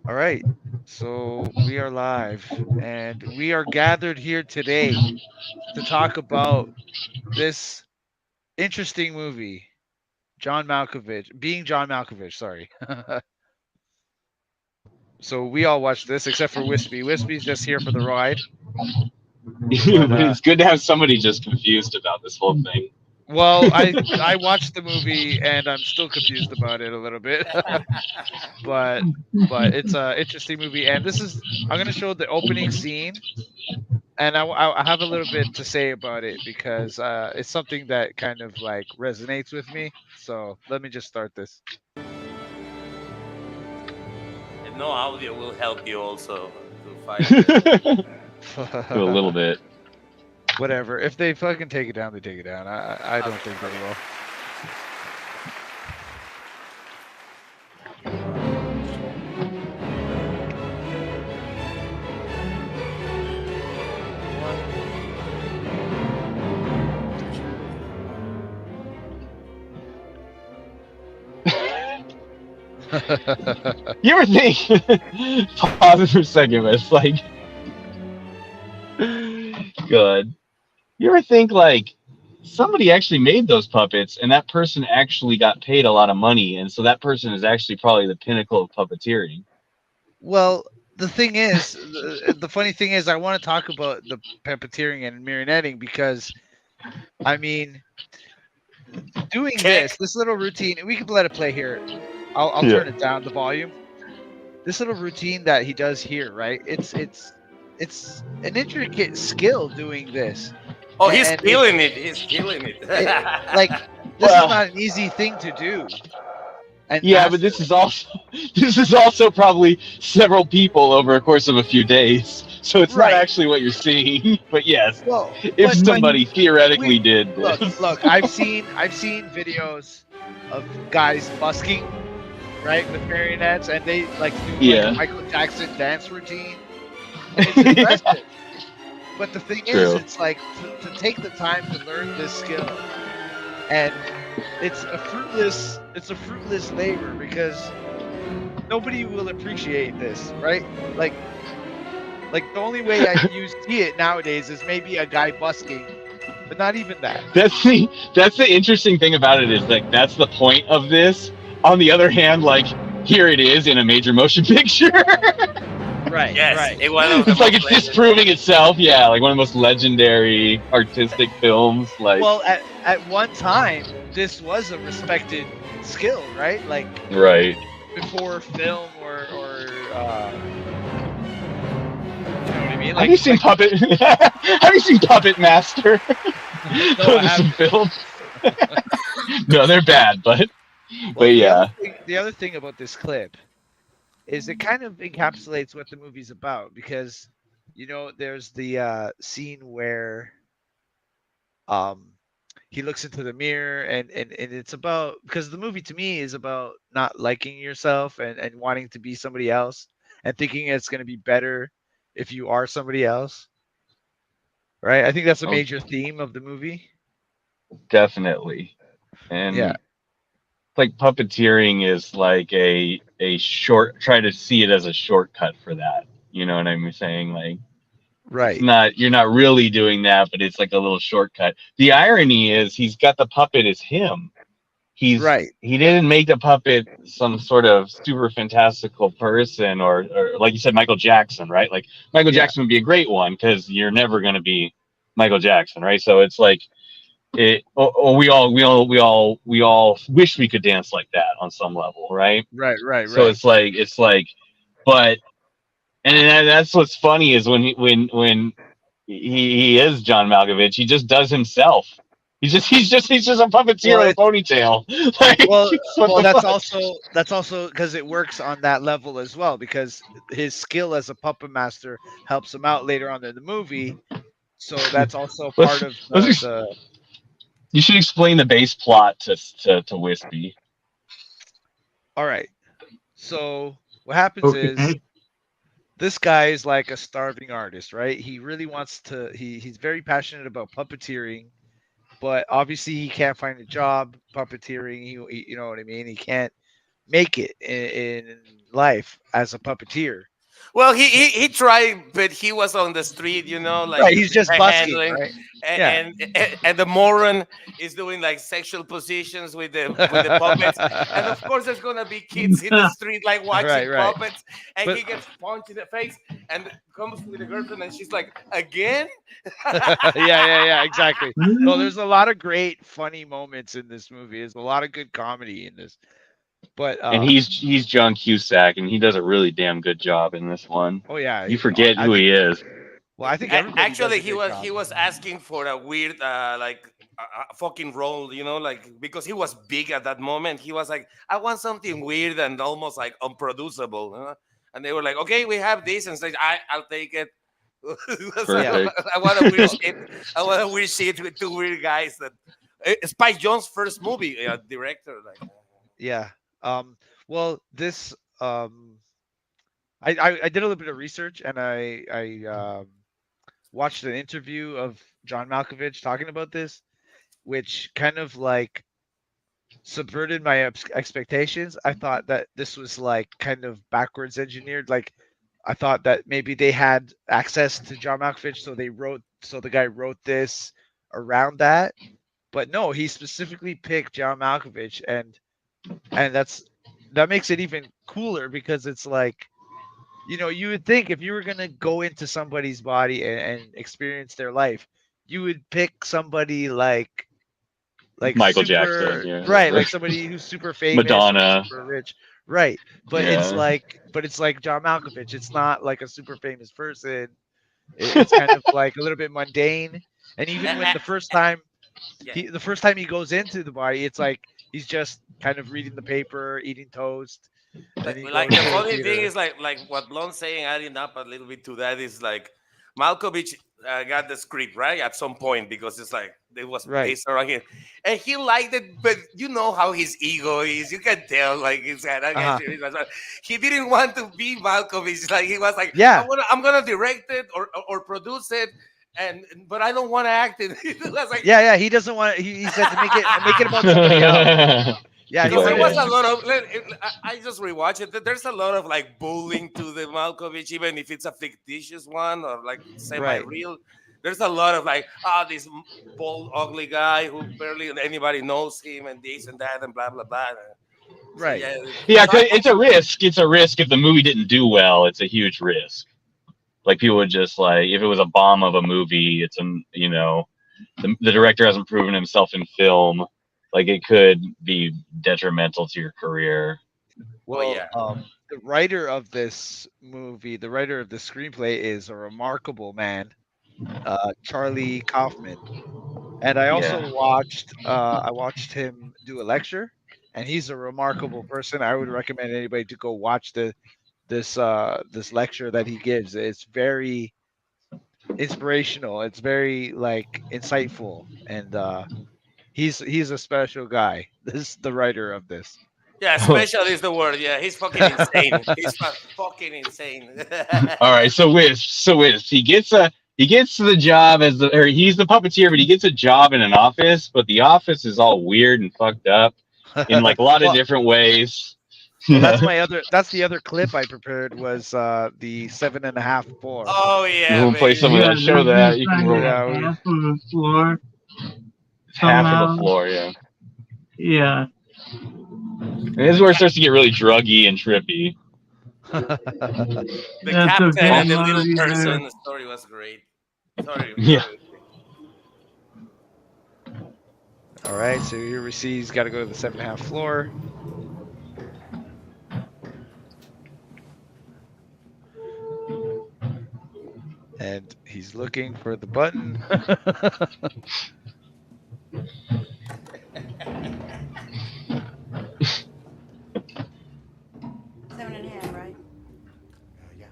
All right. So we are live and we are gathered here today to talk about this interesting movie, John Malkovich, sorry. So we all watched this except for Wispy. Wispy's just here for the ride. But But it's good to have somebody just confused about this whole thing. well, I watched the movie and I'm still confused about it a little bit. but it's a interesting movie and I'm going to show the opening scene and I have a little bit to say about it because it's something that kind of like resonates with me. So let me just start this. And no audio will help you also to find the. Do a little bit. Whatever. If they fucking take it down, they take it down. I don't Okay, think they okay. will. You ever think? Pause it for a second, but it's like, good. You ever think like somebody actually made those puppets, and that person actually got paid a lot of money, and so that person is actually probably the pinnacle of puppeteering. Well, the funny thing is, I want to talk about the puppeteering and marionetting because I mean, doing Okay. this little routine, we can let it play here. I'll Yeah. turn it down the volume. This little routine that he does here, right? It's an intricate skill doing this, Oh, he's and it, feeling it. He's feeling it. it like this is Well, not an easy thing to do and yeah, but master. this is also this is also probably several people over a course of a few days. So it's not Right. actually what you're seeing. But yes, Well, if but somebody theoretically we did look. this. I've seen videos of guys busking right with marionettes, and they like do like a Yeah. Michael Jackson dance routine, and it's impressive. But the thing is, True. it's like to take the time to learn this skill, and it's a fruitless labor because nobody will appreciate this, right? Like like the only way you see it nowadays is maybe a guy busking, but not even that. That's the interesting thing about it is like that's the point of this. On the other hand, like here it is in a major motion picture. Right, Yes, right. one of the It's like most it's legendary. disproving itself. Yeah, like one of the most legendary artistic films. Like Well, at one time, this was a respected skill, right? Like right. before film or you know what I mean? Have you seen Puppet? Have you seen Puppet Master? No, I Those are some haven't. films. No, they're bad, but Well, yeah. the other thing about this clip is it kind of encapsulates what the movie's about because there's the scene where um he looks into the mirror and it's about because the movie to me is about not liking yourself and wanting to be somebody else and thinking it's going to be better if you are somebody else, right? I think that's a Oh, major theme of the movie. definitely. Yeah, And like puppeteering is like a short. Try to see it as a shortcut for that. You know what I'm saying? Like it's right, not you're not really doing that, but it's like a little shortcut. The irony is he's got the puppet as him. right. He didn't make the puppet some sort of super fantastical person or like you said Michael Jackson, right? Like Michael Yeah, Jackson would be a great one because you're never going to be Michael Jackson, right? So it's like we all wish we could dance like that on some level, right? right, right, So right. it's like but and that's what's funny is when he is John Malkovich. He just does himself. He's just a puppeteer Well, with a ponytail. Like well, what well, the fuck? that's also because it works on that level as well because his skill as a puppet master helps him out later on in the movie. So that's also part Let's of let's. the You should explain the base plot to Wispy. all right. So what happens is Okay. this guy is like a starving artist, right? He really wants to he's very passionate about puppeteering, but obviously he can't find a job puppeteering. You know what I mean? He can't make it in life as a puppeteer. Well, he tried, but he was on the street, you know, like Right, he's just busking, handling, right? and, Yeah. and the moron is doing like sexual positions with the puppets, and of course there's gonna be kids in the street like Right, watching right. puppets, and But he gets punched in the face, and comes with a girlfriend, and she's like, again. yeah, exactly. No, there's a lot of great funny moments in this movie. There's a lot of good comedy in this. But And he's John Cusack, and he does a really damn good job in this one. oh yeah, You forget I who think he is. well, I think everybody does Actually, a good job. he was asking for a weird like fucking role, you know, like because he was big at that moment. He was like, I want something weird and almost like unproducible, you know? And they were like, okay, we have this, and say, I'll take it. It was like, Perfect. I want a weird Well, shit. I want a weird shit with two weird guys. That Spike Jones' first movie, director, like. yeah. Um well, this I did a little bit of research and I watched an interview of John Malkovich talking about this, which kind of like subverted my expectations. I thought that this was like kind of backwards engineered. Like I thought that maybe they had access to John Malkovich, so the guy wrote this around that. But no, he specifically picked John Malkovich, and that makes it even cooler because it's like, you would think if you were gonna go into somebody's body and experience their life, you would pick somebody like Michael Jackson, super yeah, right, like somebody who's super famous or Madonna, super rich, right? But yeah. it's like John Malkovich. It's not like a super famous person. It's kind of like a little bit mundane. And even when Yeah. the first time he goes into the body, it's like he's just kind of reading the paper, eating toast, and then he Like goes the to the funny thing theater. is like what Blonde's saying, adding up a little bit to that is like Malkovich got the script right at some point because it's like it was Right. based around him, and he liked it, but you know how his ego is. You can tell, like he's had. Uh-huh. He didn't want to be Malkovich. Like he was like, Yeah. I'm gonna direct it or produce it, and but I don't want to act it. It was like Yeah, he doesn't want he said to make it about somebody else. Yeah, he because there wanted was to a lot of I just rewatched it. There's a lot of like bullying to the Malkovich, even if it's a fictitious one or like right. semi-real. There's a lot of like, this bald, ugly guy who barely anybody knows him, and this and that, and blah blah blah. So Right. yeah, Yeah, so I 'cause it's a risk. It's a risk if the movie didn't do well. It's a huge risk. Like people would just like if it was a bomb of a movie, it's the director hasn't proven himself in film. Like it could be detrimental to your career. oh Well, yeah, the writer of this movie, the writer of the screenplay is a remarkable man, Charlie Kaufman. And Yeah. I watched him do a lecture, and he's a remarkable person. I would recommend anybody to go watch this lecture that he gives. It's very inspirational. It's very like insightful, and he's a special guy. This is the writer of this. yeah. Special is the word. Yeah, he's fucking insane. He's fucking insane. All right, so Wiz, he gets the job or he's the puppeteer, but he gets a job in an office, but the office is all weird and fucked up in like a lot of well, different ways. well, Yeah, that's the other clip I prepared was the 7.5 floor. Oh yeah, we'll play some of baby. that. Show that you can like roll Yeah, half of the floor half of the somehow. floor. Yeah, Yeah. and this is where it starts to get really druggy and trippy. The That's captain okay, and the little Marty. person. The story was great. Sorry, Yeah. sorry. All right, so here we see he's got to go to the 7.5 floor. And he's looking for the button. 7.5, right? Yeah.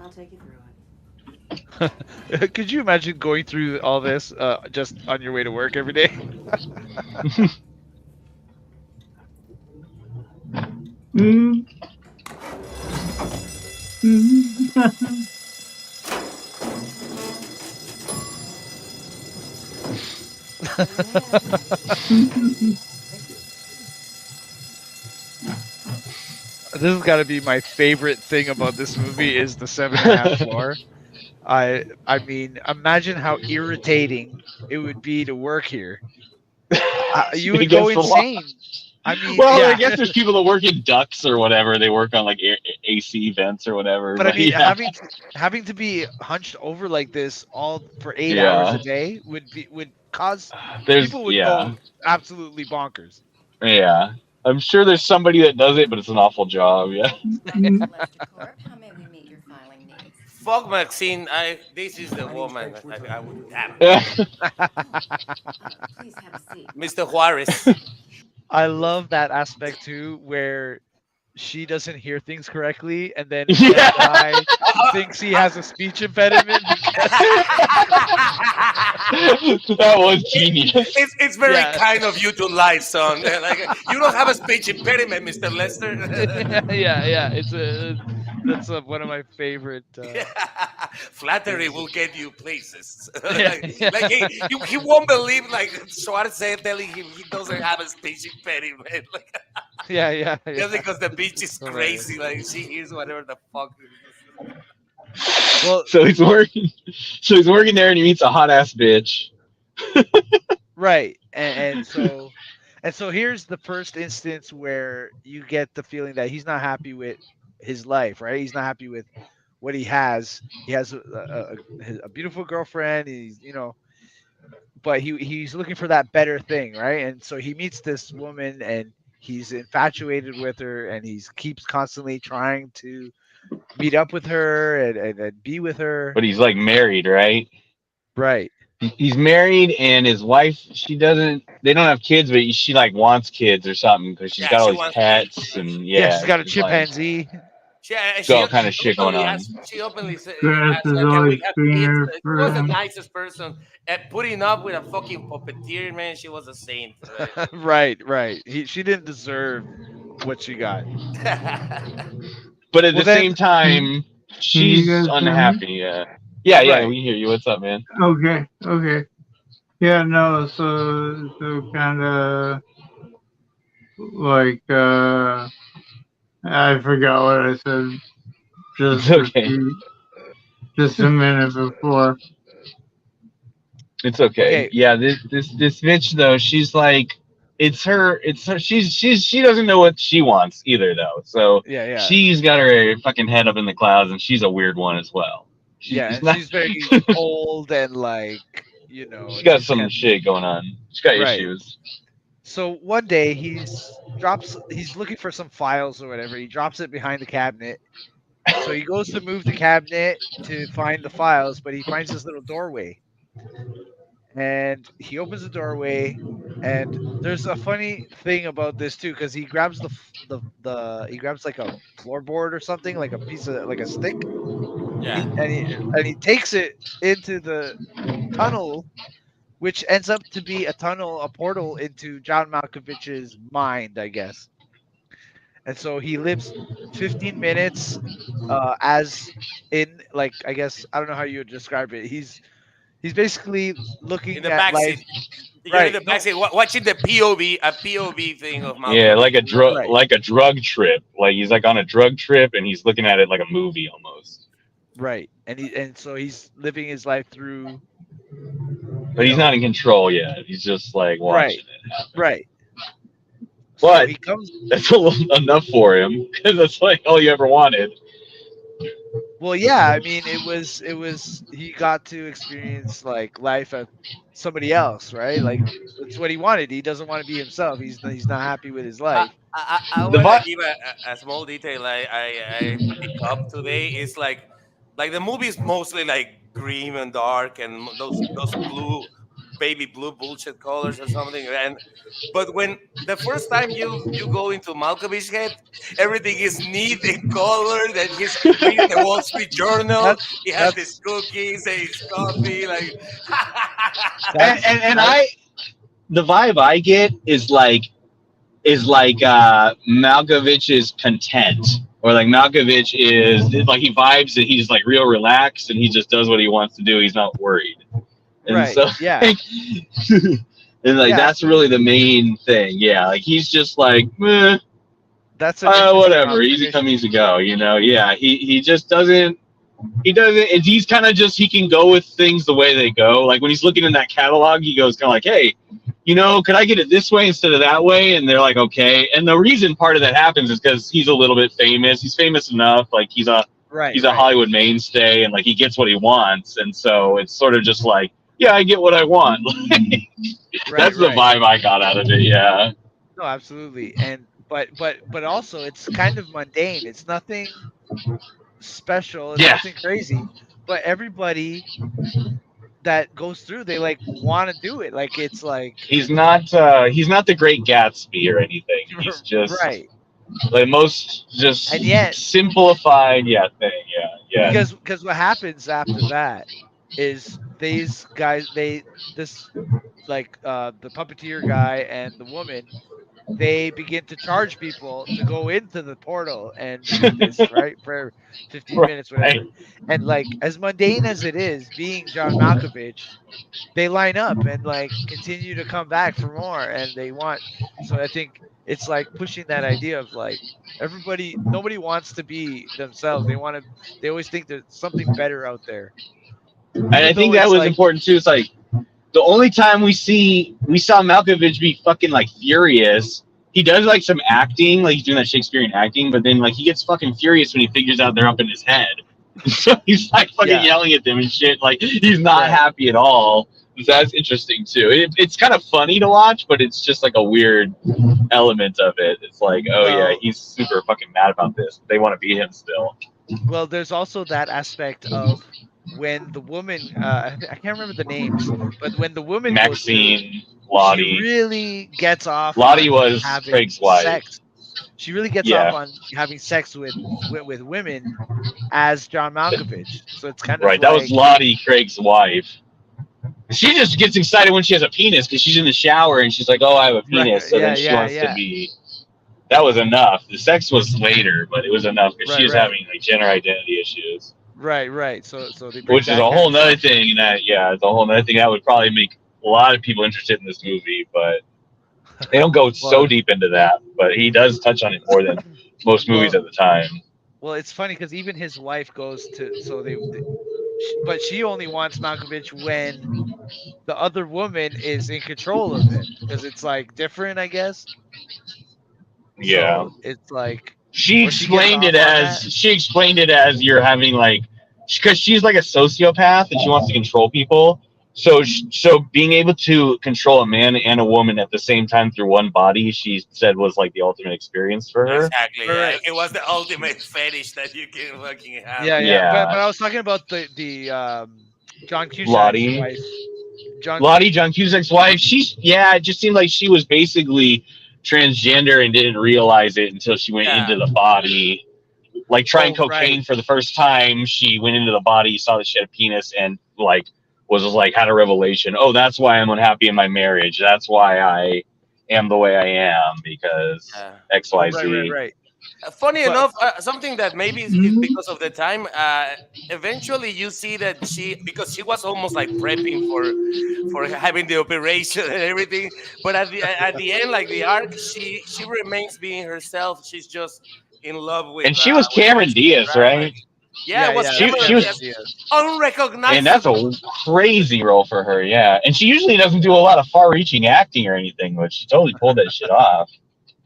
I'll take you through it. Could you imagine going through all this just on your way to work every day? Mm. Mm. This has got to be my favorite thing about this movie is the 7.5 floor. I mean, imagine how irritating it would be to work here. You would go Against the law. insane. I mean, Well, I yeah, guess there's people that work in ducts or whatever. They work on like AC vents or whatever. but I But mean, yeah, having to be hunched over like this all for 8 hours a yeah. day would cause There's people would yeah, go absolutely bonkers. yeah. I'm sure there's somebody that does it, but it's an awful job. Yeah. Lester Corp, how may we meet your filing needs? Fuck Maxine. This is the My name's woman. Rex. We're I would. talking movie. Damn. Please have a seat. Mr. Juarez. I love that aspect too, where she doesn't hear things correctly, and then the Yeah. guy thinks he has a speech impediment because That was genius. It's very Yeah. kind of you to lie, son. Like you don't have a speech impediment, Mr. Lester. yeah, that's one of my favorite. Flattery will get you places. Yeah, like he won't believe like Suarez said telling him he doesn't have a speech impediment. Like, yeah. just because the bitch is Hilarious. crazy, like she hears whatever the fuck. Well, So he's working. So he's working there, and he meets a hot ass bitch. right, and so here's the first instance where you get the feeling that he's not happy with his life, right? He's not happy with what he has. He has a beautiful girlfriend. But he's looking for that better thing, right? And so he meets this woman, and he's infatuated with her, and he keeps constantly trying to meet up with her and be with her. But he's like married, right? Right. He's married, and his wife. She doesn't. They don't have kids, but she like wants kids or something because she's Yeah, got all she these wants pets kids. and Yeah, she's got a she's like, chimpanzee. got all kind of shit going on. She openly said, Grass asked is her, "Can we always have greener kids?" She for was the him. nicest person. At putting up with a fucking puppeteer, man, she was a saint. Right. She didn't deserve what she got. But at Well, the then, same time, you she's guys hear me? unhappy. Yeah, Right. we hear you. What's up, man? Okay. Yeah, no, so kind of like I forgot what I said It's okay. just a minute before. It's okay. Okay. Yeah, this bitch though, she's like, it's her. She doesn't know what she wants either though. So Yeah. she's got her fucking head up in the clouds, and she's a weird one as well. Yeah, and not. she's very cold and like, She got she's some kind shit going on. She's got Right. issues. So one day he's looking for some files or whatever. He drops it behind the cabinet. So he goes to move the cabinet to find the files, but he finds this little doorway. And he opens the doorway, and there's a funny thing about this too, because he grabs he grabs like a floorboard or something, like a piece of like a stick, Yeah. and he takes it into the tunnel, which ends up to be a portal into John Malkovich's mind, I guess. And so he lives 15 minutes as in, like, I guess, I don't know how you would describe it. He's basically looking In the at backseat. life. You're in Right. the backseat watching the POV thing of Malcolm. Yeah, like a drug, Right. like a drug trip. Like he's like on a drug trip, and he's looking at it like a movie almost. Right. And so he's living his life through. But he's not in control yet. He's just like watching it happen. Right. But So he comes. that's a little enough for him because that's like all you ever wanted. Well, yeah. I mean, it was. He got to experience like life as somebody else, right? Like that's what he wanted. He doesn't want to be himself. He's not happy with his life. I The want vi- to give a small detail I pick up today. Is like the movie is mostly like green and dark and those blue, baby blue bullshit colors or something. But when the first time you go into Malkovich's head, everything is neat and colored, and he's reading the Wall Street Journal. He has his cookies and his coffee, like. And the vibe I get is like Malkovich is content, or like Malkovich is like he vibes that he's like real relaxed and he just does what he wants to do. He's not worried. And Right. so, Yeah. and like Yeah. that's really the main thing. Yeah, like he's just like, meh. that's an interesting Whatever, easy come, observation. easy go. Yeah. He just doesn't. He doesn't. He's kind of just he can go with things the way they go. Like when he's looking in that catalog, he goes kind of like, hey, could I get it this way instead of that way? And they're like, okay. And the reason part of that happens is because he's a little bit famous. He's famous enough, like Right, he's a right, Hollywood mainstay, and like he gets what he wants, and so it's sort of just like, yeah, I get what I want. right, That's the right. vibe I got out of it. Yeah, No, absolutely. And but also it's kind of mundane. It's nothing special. It's yeah. nothing crazy. But everybody that goes through, they like want to do it. Like it's like He's not the Great Gatsby or anything. He's just right. the most And just yet, simplified thing. Yeah. because what happens after that is these guys, they this like the puppeteer guy and the woman, they begin to charge people to go into the portal and do this, right? For 15 minutes, Right. whatever. And like as mundane as it is, being John Malkovich, they line up and like continue to come back for more and they want, so I think it's like pushing that idea of like nobody wants to be themselves. They always think there's something better out there. And I Even think though that it's was like important too. It's like the only time we saw Malkovich be fucking like furious. He does like some acting, like he's doing that Shakespearean acting, but then like he gets fucking furious when he figures out they're up in his head. So he's like fucking yeah, yelling at them and shit. Like he's not right. happy at all. So that's interesting too. It's kind of funny to watch, but it's just like a weird element of it. It's like, oh yeah, Well, he's super fucking mad about this. They want to be him still. well, there's also that aspect of when the woman, I can't remember the names, but when the woman goes through, Maxine, she Lottie. really gets off Lottie on was having Craig's wife. sex. She really gets off Yeah, on having sex with women as John Malkovich. So it's kind of right. That was like Lottie, Craig's wife. She just gets excited when she has a penis because she's in the shower and she's like, "Oh, I have a right, penis." So then yeah, she yeah, wants to yeah, be. That was enough. The sex was later, but it was enough because she right, was right, having like gender identity issues, right, right. So they bring which is a that kind whole of nother stuff. thing. That yeah, it's a whole nother thing that would probably make a lot of people interested in this movie, but they don't go so Well, deep into that. But he does touch on it more than most movies well, at the time. well. It's funny because even his wife goes to. So but she only wants Malkovich when the other woman is in control of him because it's like different, I guess. Yeah. So it's like, she or she gets explained it off on as that. she explained it as you're having like because she's like a sociopath and she wants to control people. So being able to control a man and a woman at the same time through one body, she said was like the ultimate experience for her. Exactly. Yeah, Right. it was the ultimate fetish that you can fucking have. Yeah, yeah. But Yeah, I was talking about the John Cusack's Lottie, wife. John Lottie, John Cusack's wife. She's yeah. It just seemed like she was basically transgender and didn't realize it until she went Yeah. into the body. Like trying Oh, right. cocaine for the first time, she went into the body, saw that she had a penis, and like was like had a revelation. Oh, that's why I'm unhappy in my marriage. That's why I am the way I am because Yeah. X Oh, Y right, right, Z. right. Funny But enough, something that maybe is because of the time. Eventually, you see that because she was almost like prepping for having the operation and everything. But at the end, like the arc, she remains being herself. She's just in love And she was with Cameron Mr. Diaz, right? Right. Yeah, it yeah, was yeah, that's She Cameron Cameron was, Diaz, Diaz. and that's unrecognizable. a crazy role for her. Yeah, and she usually doesn't do a lot of far-reaching acting or anything, but she totally pulled that shit off.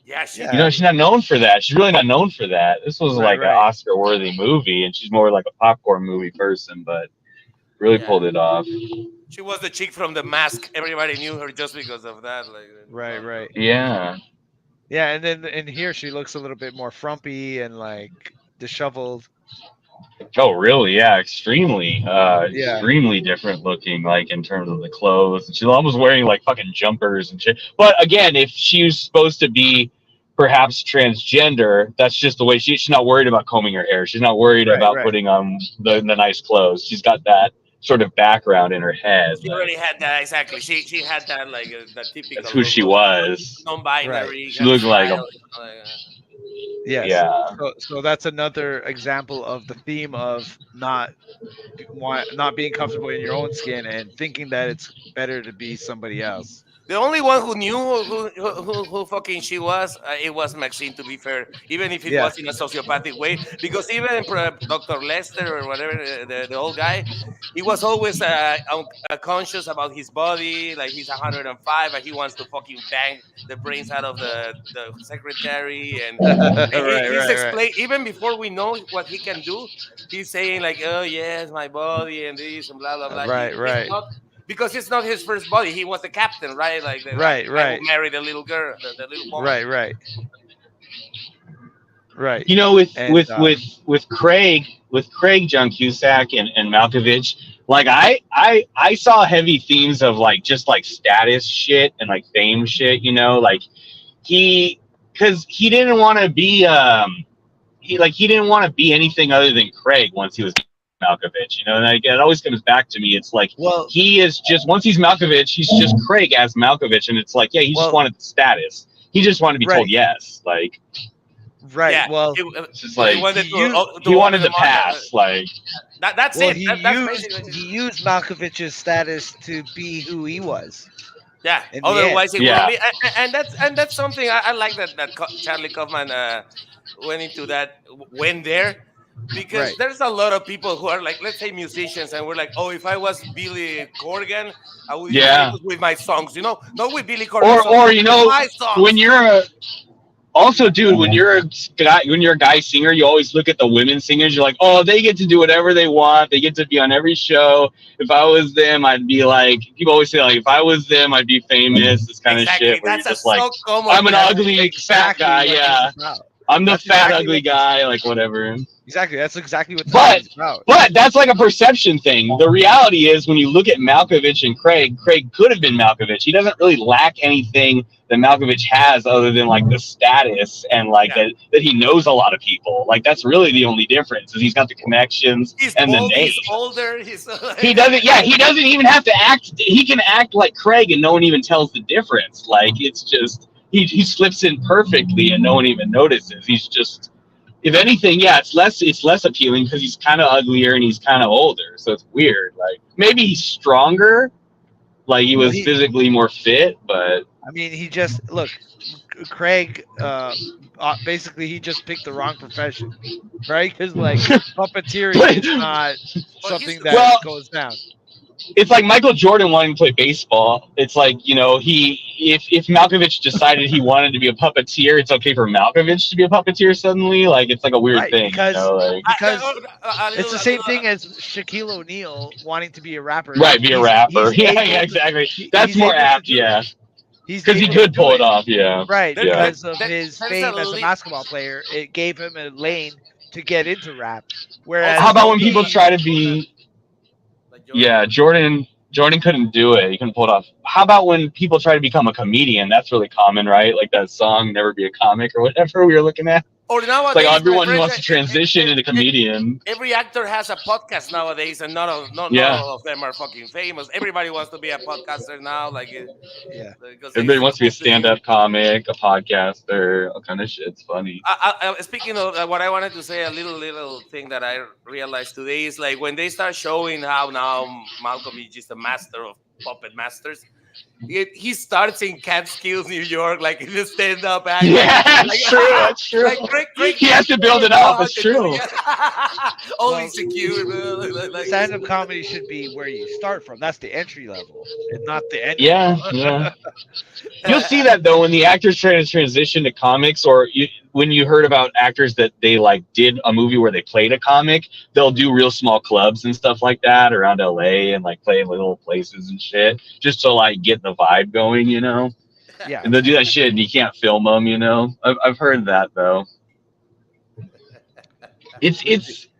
Yeah, she Yeah, She's did. not known for that. She's really not known for that. This was right, like an right. Oscar-worthy movie, and she's more like a popcorn movie person, but really Yeah, pulled it off. she was the chick from The Mask. Everybody knew her just because of that. Like, Right, right. Yeah. Yeah, and then in here she looks a little bit more frumpy and like disheveled. Oh, really? Yeah, Yeah. extremely different looking, like in terms of the clothes. She's almost wearing like fucking jumpers and shit. But again, if she's supposed to be perhaps transgender, that's just the way she's not worried about combing her hair. She's not worried Right, about right. putting on the nice clothes. She's got that sort of background in her head. she Like already had that exactly. She had that like that that's typical who look she of was. Right. non-binary She kind of looked like a style. Like, Yes. yeah. So that's another example of the theme of not being comfortable in your own skin and thinking that it's better to be somebody else. The only one who knew who fucking she was, it was Maxine. To be fair, even if it Yeah. was in a sociopathic way, because even Dr. Lester or whatever the old guy, he was always conscious about his body. Like he's 105 and he wants to fucking bang the brains out of the secretary. And Right, he's right, right. explain even before we know what he can do. He's saying like, "Oh yes, my body and this and blah blah blah." Right, He's right. not, because it's not his first body. He was the captain, right? Like Right, the guy who right. married the little girl, the little woman. Right, right. Right. You know, with And with with with Craig, John Cusack, and Malkovich, like I saw heavy themes of like just like status shit and like fame shit. You know, like he because he didn't want to be he didn't want to be anything other than Craig once he was Malkovich. You know, and it always comes back to me. It's like well, he is just once he's Malkovich, he's just Craig as Malkovich, and it's like yeah, he just well, wanted the status. He just wanted to be told right, yes, like. right. Yeah, Well, It's just he like wanted he to, used to he order wanted the to pass. Like that's well it. That's basically he used Malkovich's status to be who he was yeah. in the end. Otherwise, it wouldn't yeah, be. And that's something I like that Charlie Kaufman went into that went there. Because Right. there's a lot of people who are like, let's say musicians, and we're like, oh, if I was Billy Corgan, I would be yeah. famous with my songs, not with Billy Corgan songs, Or but you with know my when songs. you're a also dude when you're a guy singer, you always look at the women singers. You're like, oh, they get to do whatever they want. They get to be on every show. If I was them, I'd be like. People always say like, if I was them, I'd be famous. This kind of Exactly. shit where you're That's a just like, so common I'm an with That's ugly fat exactly guy. what this Yeah, is about. I'm the That's fat exactly ugly what this guy. Like whatever. exactly. That's exactly what this But movie's about. that's like a perception thing. The reality is when you look at Malkovich and Craig could have been Malkovich. He doesn't really lack anything that Malkovich has other than like the status and like yeah. that he knows a lot of people. Like that's really the only difference is he's got the connections He's and the bald. name. He's older. He's He doesn't he doesn't even have to act he can act like Craig and no one even tells the difference. Like it's just he slips in perfectly and no one even notices. He's just if anything, yeah, it's less appealing because he's kind of uglier and he's kind of older, so it's weird. Like maybe he's stronger, like he Well, was physically more fit, but I mean, he just look. Craig, basically, he just picked the wrong profession, right? Because like puppeteering is not But he's something that well, goes down. it's like Michael Jordan wanting to play baseball. It's like he if Malkovich decided he wanted to be a puppeteer, it's okay for Malkovich to be a puppeteer suddenly. Like it's like a weird Right, thing, Like because a it's little, the a same little, thing as Shaquille O'Neal wanting to be a rapper. right, be a rapper. He's Yeah, able yeah, to, exactly. That's he's more able to apt, do it. yeah, He's because he able to could do pull it it. off, yeah, Right, there, yeah. there, because of there- his there's fame as a basketball player. It gave him a lane to get into rap. Whereas Also, How about don't when people be try to be like Jordan. Yeah, Jordan couldn't do it. He couldn't pull it off. How about when people try to become a comedian? That's really common, right? Like that song "Never Be a Comic" or whatever we were looking at. Or It's like nowadays, my everyone who friends, wants to transition into comedian. every actor has a podcast nowadays, and not Yeah, all of them are fucking famous. Everybody wants to be a podcaster now, yeah, because everybody it's wants to be a cool to do. stand-up comic, a podcaster, all kind of shit. It's funny. Speaking of what I wanted to say, a little thing that I realized today is like when they start showing how now Malkovich is the master of puppet masters. He starts in Catskills, New York, like in the stand-up act. Yeah, Like, that's true. That's true. like Craig He has to build it know up. how It's to do true. it. All Well, insecure, stand-up comedy should be where you start from. That's the entry level, and not the end Yeah, level. yeah. You'll see that though when the actors try to transition to comics, or when you heard about actors that they like did a movie where they played a comic, they'll do real small clubs and stuff like that around LA and like play in little places and shit, just to like get the vibe going. Yeah, And they'll do that shit and you can't film them. I've heard that though.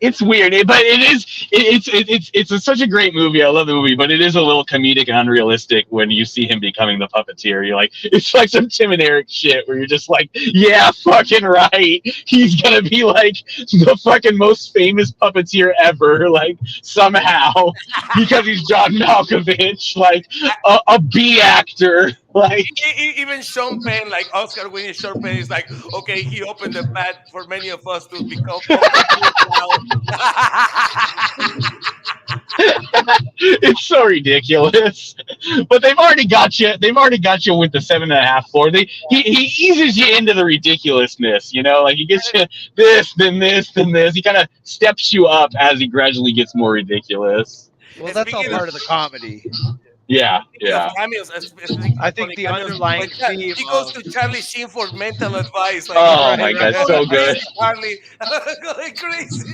It's weird, but it's such a great movie. I love the movie, but it is a little comedic and unrealistic when you see him becoming the puppeteer. You're like, it's like some Tim and Eric shit where you're just like, yeah, fucking right. He's gonna be like the fucking most famous puppeteer ever, like somehow because he's John Malkovich, like a B actor, like. Even Sean Penn, like Oscar-winning Sean Penn, is like, okay, he opened the path for many of us to become. It's so ridiculous. But they've already got you. They've already got you with the 7.5 floor. He eases you into the ridiculousness. Like he gets you this, then this, then this. He kind of steps you up as he gradually gets more ridiculous. Well, And that's all speaking of part of the comedy. Yeah, speaking of yeah. cameos, speaking I of think funny the cameos, underlying when theme he goes of to Charlie Sheen for mental advice, like Oh right, my god, go right, to so good. crazy, Charlie, going crazy.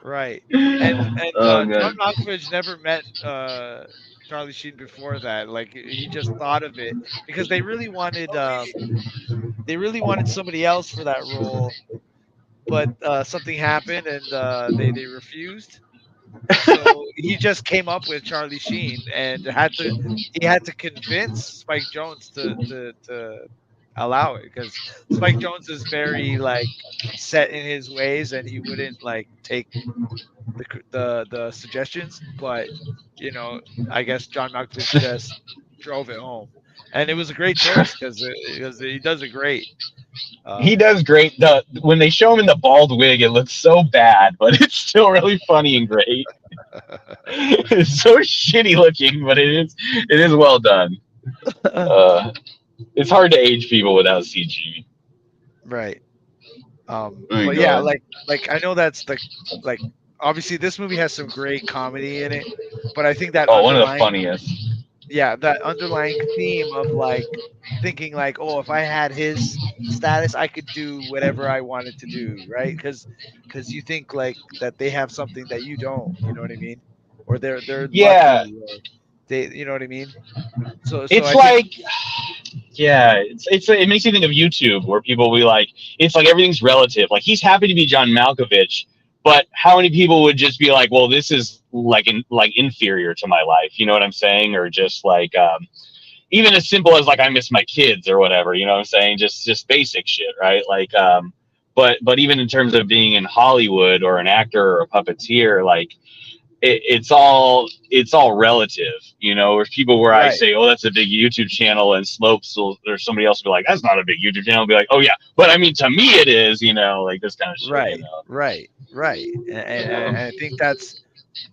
right, and Oh John god. Malkovich never met Charlie Sheen before that. Like he just thought of it because Oh, really? they really wanted somebody else for that role, but something happened and they refused. So he just came up with Charlie Sheen and he had to convince Spike Jones to allow it because Spike Jones is very like set in his ways and he wouldn't like take the suggestions, but you know, I guess John Malkovich just drove it home, and it was a great choice because he does it great. He Uh, does great. When they show him in the bald wig, it looks so bad, but it's still really funny and great. It's so shitty looking, but it is well done. Uh, it's hard to age people without CG. right. Oh my But yeah, god. like I know that's the like obviously this movie has some great comedy in it, but I think that Oh, one of the underlying funniest. yeah, that underlying theme of like thinking like, oh, if I had his status, I could do whatever I wanted to do, right? Because you think like that they have something that you don't, you know what I mean? Or they're Yeah, lucky, or they, you know what I mean? So it's I think like yeah, it makes you think of YouTube where people will be like, it's like everything's relative. Like he's happy to be John Malkovich, but how many people would just be like, well, this is like inferior to my life. You know what I'm saying? Or just like even as simple as like I miss my kids or whatever. You know what I'm saying? Just basic shit, right? Like but even in terms of being in Hollywood or an actor or a puppeteer, like it's all relative, There's people where I right, say, "Oh, that's a big YouTube channel," and Slopes or somebody else will be like, "That's not a big YouTube channel." I'll be like, "Oh yeah, but I mean to me it is," like this kind of shit, right, and I think that's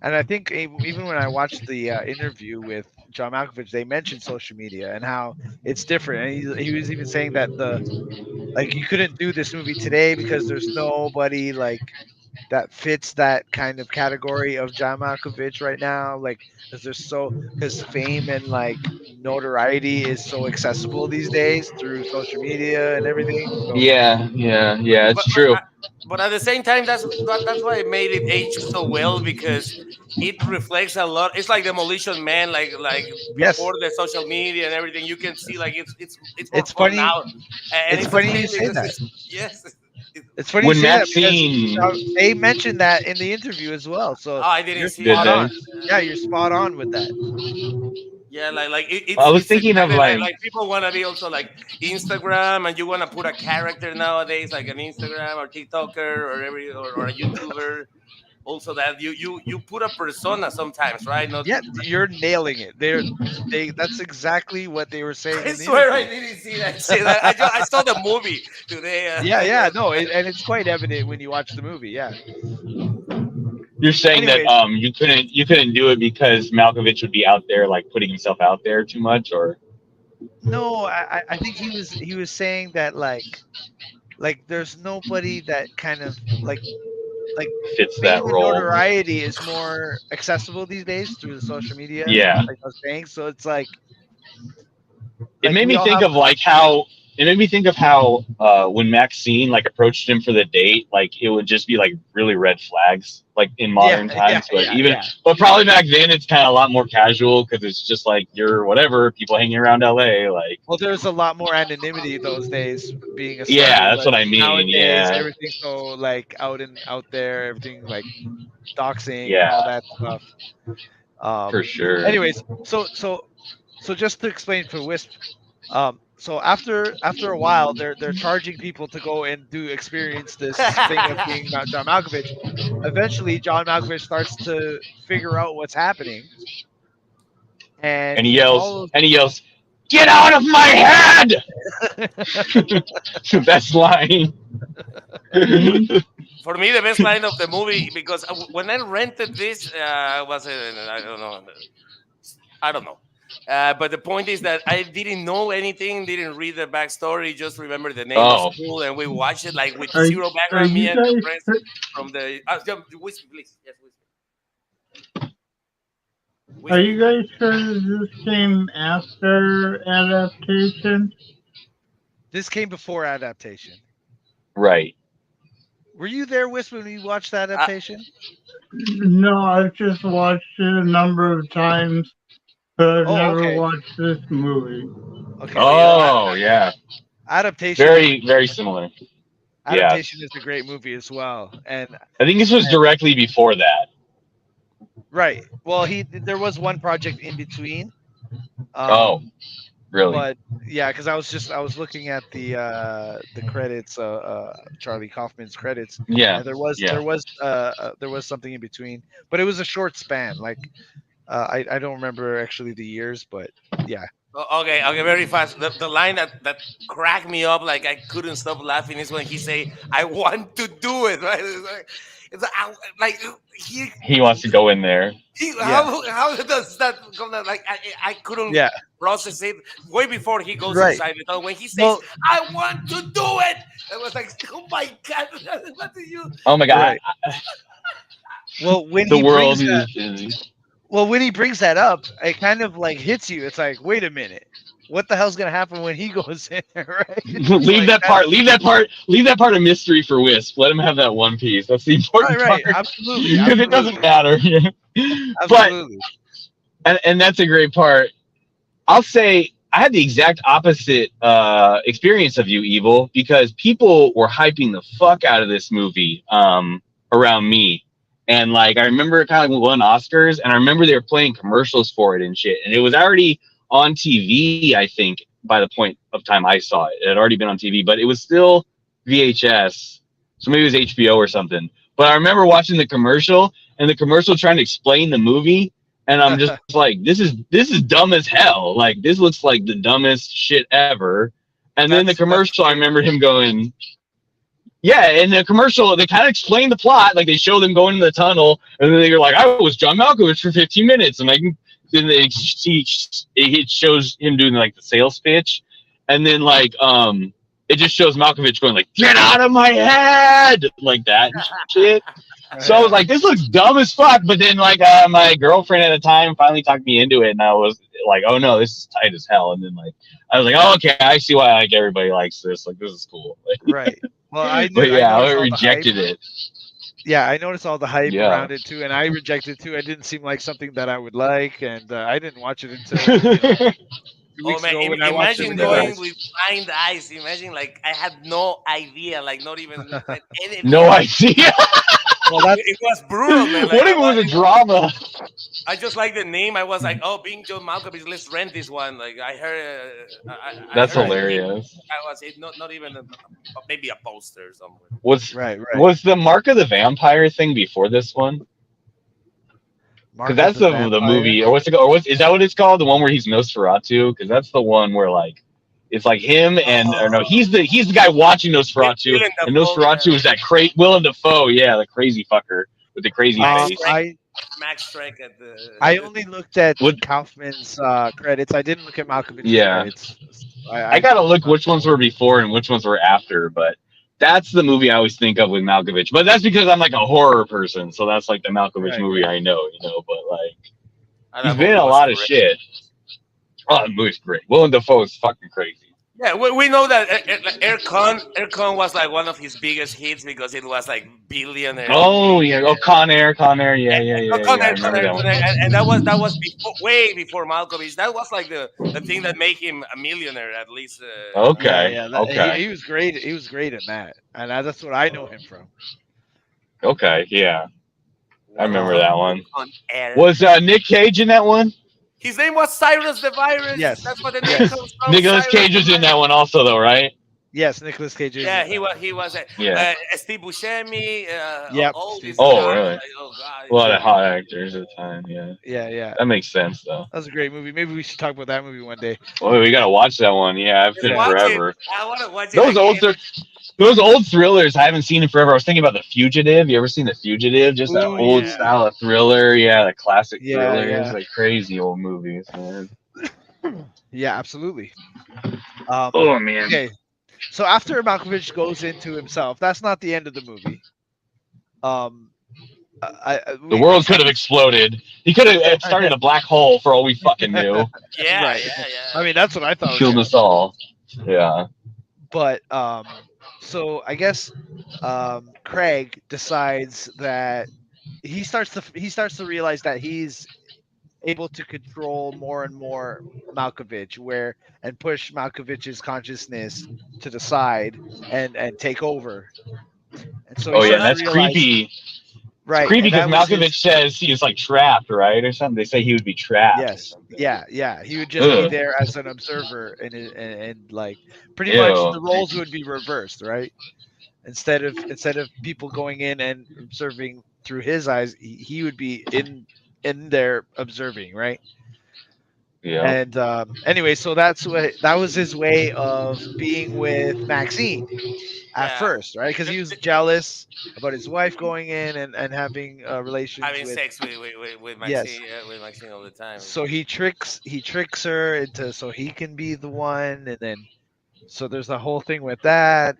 and I think even when I watched the interview with John Malkovich, they mentioned social media and how it's different, and he was even saying that the like you couldn't do this movie today because there's nobody like that fits that kind of category of John Malkovich right now. Like, because fame and like notoriety is so accessible these days through social media and everything. So Yeah, yeah, yeah. but It's but true. uh, but at the same time, that's why it made it age so well because it reflects a lot. It's like Demolition Man, like yes, before the social media and everything. You can see like it's more it's fun funny. now, and It's it's the funny you same say because that. it's yes. It- It's funny you When say that because Maxine they mentioned that in the interview as well. So oh, I didn't you're see did spot that. they? on. Yeah, you're spot on with that. Yeah, like I was it's thinking of exactly like like people want to be also like Instagram, and you want to put a character nowadays, like an Instagram or TikToker or or a YouTuber. Also, that you put a persona sometimes, right? Not Yeah, you're nailing it. They that's exactly what they were saying I in the swear I interview. didn't see that shit. I saw the movie today. Yeah, yeah, no, and it's quite evident when you watch the movie. Yeah. you're saying that Anyways, you couldn't do it because Malkovich would be out there like putting himself out there too much, or no, I think he was saying that like there's nobody that kind of like fits that fame and role. notoriety is more accessible these days through the social media, Yeah, like I was saying. So it's it like made we me all think have of like how it made me think of how when Maxine like approached him for the date, like it would just be like really red flags, like in yeah, modern yeah, times. But yeah, even yeah. but probably back then it's kind of a lot more casual because it's just like you're whatever people hanging around LA. Like Well, there's a lot more anonymity those days being a yeah, celebrity, that's but what I mean. nowadays Yeah, everything's so like out there, everything like doxing and all yeah, that stuff. for Um, sure. anyways, so just to explain for Wisp, so after a while, they're charging people to go and do experience this thing of being John Malkovich. Eventually, John Malkovich starts to figure out what's happening, and And he he yells follows. and he yells, "Get out of my head!" Best line. for me, the best line of the movie, because when I rented this, was I don't know, I don't know. But the point is that I didn't know anything, didn't read the backstory, just remember the name of Oh, school, and we watched it like with Are zero are background. Me you and the guys friends from the whiskey, please, yes, are whiskey. you guys sure this came after adaptation? This came before adaptation. right. Were you there, Wisp, when we watched the Uh, adaptation? No, I've just watched it a number of times, but I've Oh, never okay. watched this movie. Okay. oh, you Well, know, Oh, yeah. adaptation is Very, very similar. adaptation Yes. is a great movie as well. I think this was And directly before that. right. Well, there was one project in between. Oh, Um, really? but yeah, because I was looking at the credits, Charlie Kaufman's credits, Yeah. and there was Yeah. there was something in between, but it was a short span. Like I don't remember actually the years, but yeah. okay, very fast. The line that cracked me up, like I couldn't stop laughing, is when he say, "I want to do it." Right? Like he He wants to go in there. Yeah. how does that come down? Like I couldn't Yeah. process it way before he goes Right. inside the tunnel. When he says, Well, "I want to do it," I was like, "Oh my god, what do you?" Oh my God. right. Well, The world is. when he brings that up, it kind of like hits you. It's like, wait a minute, what the hell's gonna happen when he goes in there, right? It's Leave like that that, part. Leave that part. Leave that part of mystery for Wisp. Let him have that one piece. That's the right, important right, part absolutely, because it doesn't absolutely, matter. But absolutely. and that's a great part. I'll say I had the exact opposite experience of you, Evil, because people were hyping the fuck out of this movie around me. And like I remember it kind of won Oscars, and I remember they were playing commercials for it and shit. And it was already on TV, I think, by the point of time I saw it. It had already been on TV, but it was still VHS. So maybe it was HBO or something. But I remember watching the commercial and the commercial trying to explain the movie, and I'm just like, this is dumb as hell. Like this looks like the dumbest shit ever. And then the That's commercial, I great. remember him going, yeah, in the commercial, they kind of explain the plot. Like they show them going in the tunnel, and then they're like, I was John Malkovich for 15 minutes. And like, then it shows him doing like the sales pitch. And then like, it just shows Malkovich going like, get out of my head, like that and shit. So I was Yeah, like, this looks dumb as fuck. But then like, my girlfriend at the time finally talked me into it, and I was like, oh no, this is tight as hell. And then like, I was like, oh okay, I see why like everybody likes this. Like this is cool. right. Well, But I yeah, I noticed all the hype. rejected it. Yeah, I noticed all the hype Yeah. around it too, and I rejected it too. It didn't seem like something that I would like, and I didn't watch it until 2 weeks Oh man, ago when I watched it imagine with you Yeah. going guys. with blind eyes. Imagine like I had no idea, like not even anything. No idea. Well, that's It was brutal, man. Like What if it was a drama? I just like the name. I was like, oh, being John Malkovich, let's rent this one. Like I heard, I That's heard right, the name. hilarious. I was it, not even maybe a poster somewhere. Was right, right. was the Mark of the Vampire thing before this one? Because Mark of that's the the Vampire. movie, or what's it called? Or is that what it's called? The one where he's Nosferatu? Because that's the one where like it's like him and or no, Oh, he's the guy watching Nosferatu, Willem and Dafoe, Nosferatu is that Willem Dafoe, yeah, the crazy fucker with the crazy Max face. Strike, Max Strike at I the only looked at What? Kaufman's credits. I didn't look at Malkovich's Yeah, credits. I gotta look which ones were before and which ones were after, but that's the movie I always think of with Malkovich. But that's because I'm like a horror person, so that's like the Malkovich Right, movie right. I know. But like he's that been in movie a was lot of great. shit. Oh, the movie's great. Willem Dafoe is fucking crazy. Yeah, we know that Aircon was like one of his biggest hits because it was like billionaire. Oh yeah, oh Con Air, yeah, I remember that one. And that was way before Malkovich. That was like the thing that made him a millionaire, at least. Yeah, Okay, yeah. okay, He was great. He was great in that, and that's what I know him from. okay, yeah, I remember Welcome that one. on air. Was Nick Cage in that one? His name was Cyrus the Virus. Yes, That's what the name yes, comes from. Nicolas Cyrus Cage the was in Virus. that one also, though, right? Yes, Nicolas Cage is Yeah, in that. he was Yeah. Steve Buscemi, Yep, all Steve these Oh, guys. Buscemi. really? Like, oh god, A lot Yeah, of hot actors at the time. Yeah, yeah, yeah. that makes sense though. That was a great movie. Maybe we should talk about that movie one day. Oh, we gotta watch that one. Yeah, it's just been Yeah. watch it. forever. I want to watch it Those again. old, those old thrillers, I haven't seen in forever. I was thinking about The Fugitive. You ever seen The Fugitive? Just that old Yeah, Ooh. style of thriller. Yeah, the classic Yeah, thrillers, yeah. like crazy old movies, man. Yeah, absolutely. Um, Oh man, okay. So after Malkovich goes into himself, that's not the end of the movie. Um, the we world could see have exploded. He could have started a black hole for all we fucking knew. yeah, right. yeah, I yeah. mean, that's what I thought was Killed gonna us all. Yeah. but so I guess Craig decides that he starts to realize that he's able to control more and more Malkovich and push Malkovich's consciousness to the side and take over. And so he Oh yeah, and starts to that's realize, creepy. It's right, creepy and because that was Malkovich his. says he is like trapped, right, or something. They say he would be trapped or Yes, something. yeah, yeah, he would just be Ugh. there as an observer, and like pretty much Ew. the roles would be reversed, right? Instead of people going in and observing through his eyes, he would be in there observing, right? Yeah. And anyway, so that was his way of being with Maxine at Yeah. first, right? Because The- he was the- jealous about his wife going in and having relations Having with. sex with Yes, Maxine all the time. so he tricks her into so he can be the one, and then so there's a whole thing with that,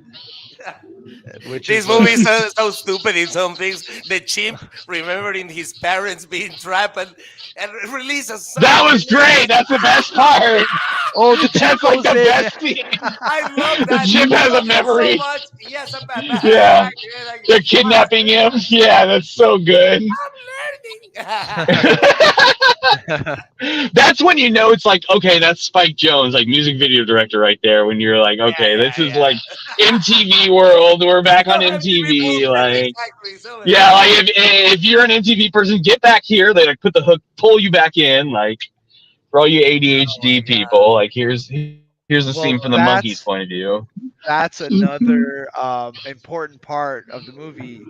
which This is movie is so stupid in some things. The chimp remembering his parents being trapped and release a That sign. was great. That's the best part. oh, the chimp That's like goes the in. best scene. I love The that. chimp I has a love that so memory. much. Yes, I'm back. Yeah. Like, They're kidnapping him. Yeah, that's so good. I'm learning. That's when you know it's like, okay, that's Spike Jonze, like music video director right there. When you're like, Yeah, okay, this yeah, is yeah. like MTV world. We're back on So MTV MTV. bullshit, Like, exactly. So yeah, like if you're an MTV person, get back here. They like put the hook, pull you back in. Like for all you oh my ADHD god. people, like here's the scene from the well, monkey's point of view. that's another important part of the movie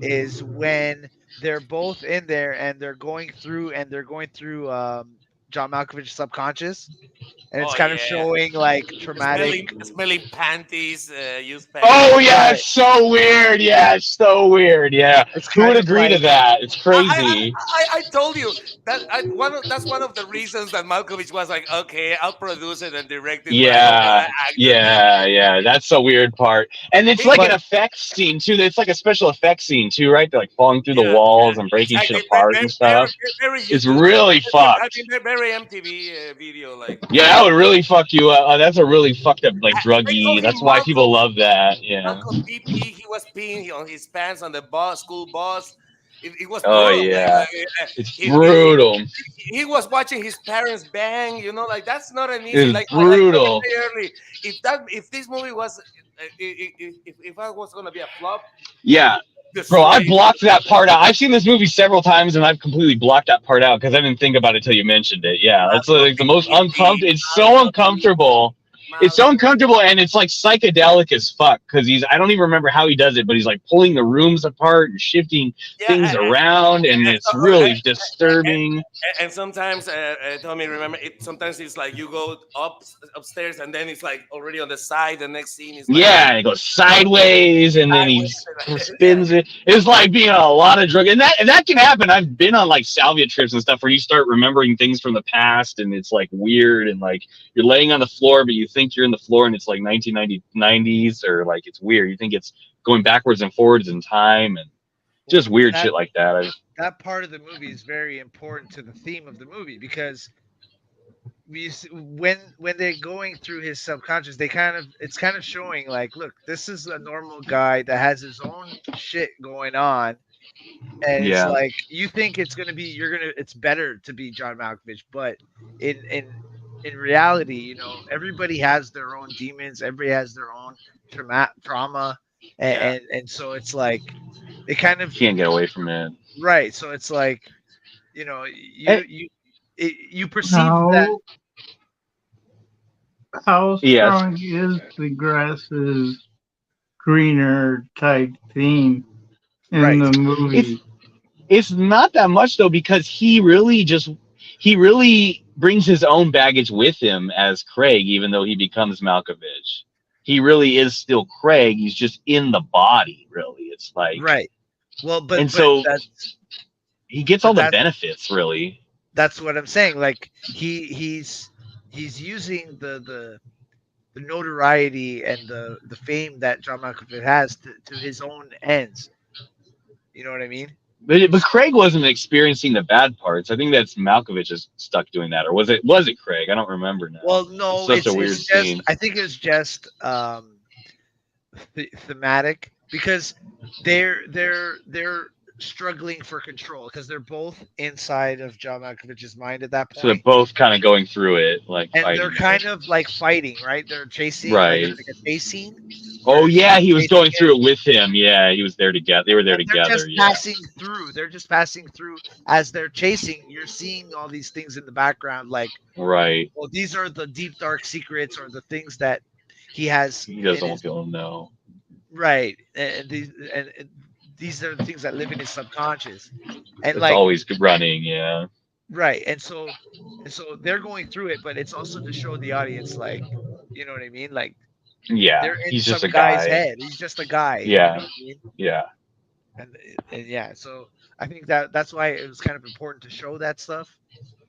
is when they're both in there and they're going through John Malkovich's subconscious, and it's Oh kind of yeah. showing like traumatic. Smelling panties, used Oh panties. yeah, Right. it's so weird. Yeah, it's so weird. Yeah, It's who kind would of agree to like that? It's I, crazy. I told you that that's one of the reasons that Malkovich was like, okay, I'll produce it and direct it, but I don't want Yeah, to act on it. yeah. That's the weird part. And it's He, like an but effects scene too. It's like a special effects scene too, right? They're like falling through the yeah, walls and breaking shit exactly. apart and stuff. Very It's YouTube. really I fucked. mean, very MTV video. Like Yeah, that would really fuck you up. That's a really fucked up, like they call druggy. him That's why people love that. Yeah. Malcolm PP. He was peeing on his pants on the bus, school bus. It was Oh brutal. yeah, it's He, he, brutal. he was watching his parents bang. Like that's not an easy. It's Like I brutal. say early, if this movie was if I was gonna be a flop, Yeah. Bro, I destroy. blocked that part out. I've seen this movie several times and I've completely blocked that part out because I didn't think about it till you mentioned it. Yeah, that's Malcolm like the most uncomfortable. PP, It's so uncomfortable. It's so Malcolm. uncomfortable and it's like psychedelic as fuck because I don't even remember how he does it, but he's like pulling the rooms apart and shifting Yeah, things around and and, it's really disturbing. and sometimes Tommy, remember it. Sometimes it's like you go upstairs and then it's like already on the side. The next scene is like Yeah, and it goes sideways and then he sideways. Yeah, spins it. It's like being on a lot of drug, and that can happen. I've been on like salvia trips and stuff where you start remembering things from the past, and it's like weird, and like you're laying on the floor, but you think you're in the floor, and it's like 1990s, or like it's weird. You think it's going backwards and forwards in time, and just weird that shit like that. that part of the movie is very important to the theme of the movie because when they're going through his subconscious, it's kind of showing like, look, this is a normal guy that has his own shit going on, and it's Yeah, like you think it's better to be John Malkovich, but in reality, everybody has their own demons, everybody has their own trauma, yeah, and so it's like it kind of can't get away from it. right. So it's like And, you perceive that Now, How Yes, strong is the grass is greener type theme in Right. the it's movie? it's not that much though, because he really brings his own baggage with him as Craig, even though he becomes Malkovich. He really is still Craig. He's just in the body. Really, it's like, Right. Well, and so he gets all but the that benefits. Really, that's what I'm saying. Like he's using the notoriety and the fame that John Malkovich has to his own ends. You know what I mean? but So Craig wasn't experiencing the bad parts. I think that's Malkovich is stuck doing that, or was it Craig? I don't remember now. well, It's no, such a it's weird just scene. I think it's just thematic because they're struggling for control because they're both inside of John Malkovich's mind at that So they're point, both kind of going through it, like and they're fighting it. kind of like fighting, right? They're chasing, like Right. it's like a chase scene Oh where yeah, he's he was chasing going it, through it with him. Yeah, he was there together. They were there and they're together. just Yeah. passing through. They're just passing through as they're chasing. You're seeing all these things in the background, like, Right. well, these are the deep dark secrets or the things that he has He in doesn't want his people to know. right, and these are the things that live in his subconscious, and It's like always running. Yeah. right, and so they're going through it, but it's also to show the audience, like, you know what I mean, like Yeah. they're in He's just some a guy's guy. head. He's just a guy, you know Yeah. what I mean, Yeah. and and yeah, so I think that that's why it was kind of important to show that stuff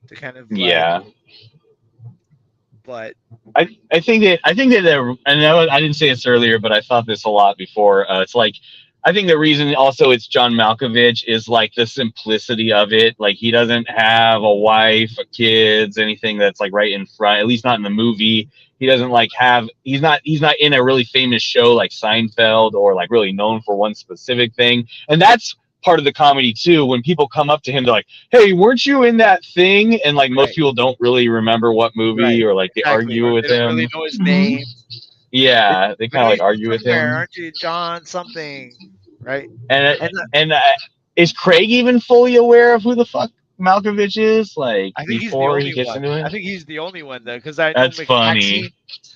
to kind of like, Yeah. but I think that I know I didn't say this earlier, but I thought this a lot before. It's like I think the reason also it's John Malkovich is like the simplicity of it. Like he doesn't have a wife, a kids, anything that's like right in front. At least not in the movie. He doesn't like have. He's not in a really famous show like Seinfeld or like really known for one specific thing. And that's part of the comedy too. When people come up to him, they're like, "Hey, weren't you in that thing?" And like most right, people don't really remember what movie, right, or like they exactly, argue or with they don't really him. know his Hmm. name. Yeah, they I kind know of you like from argue with somewhere, him. aren't you, John something, right? And And and is Craig even fully aware of who the fuck Malkovich is? Like I think he's the before he only gets one. into I it? think he's the only one though, because I know That's funny. Maxine.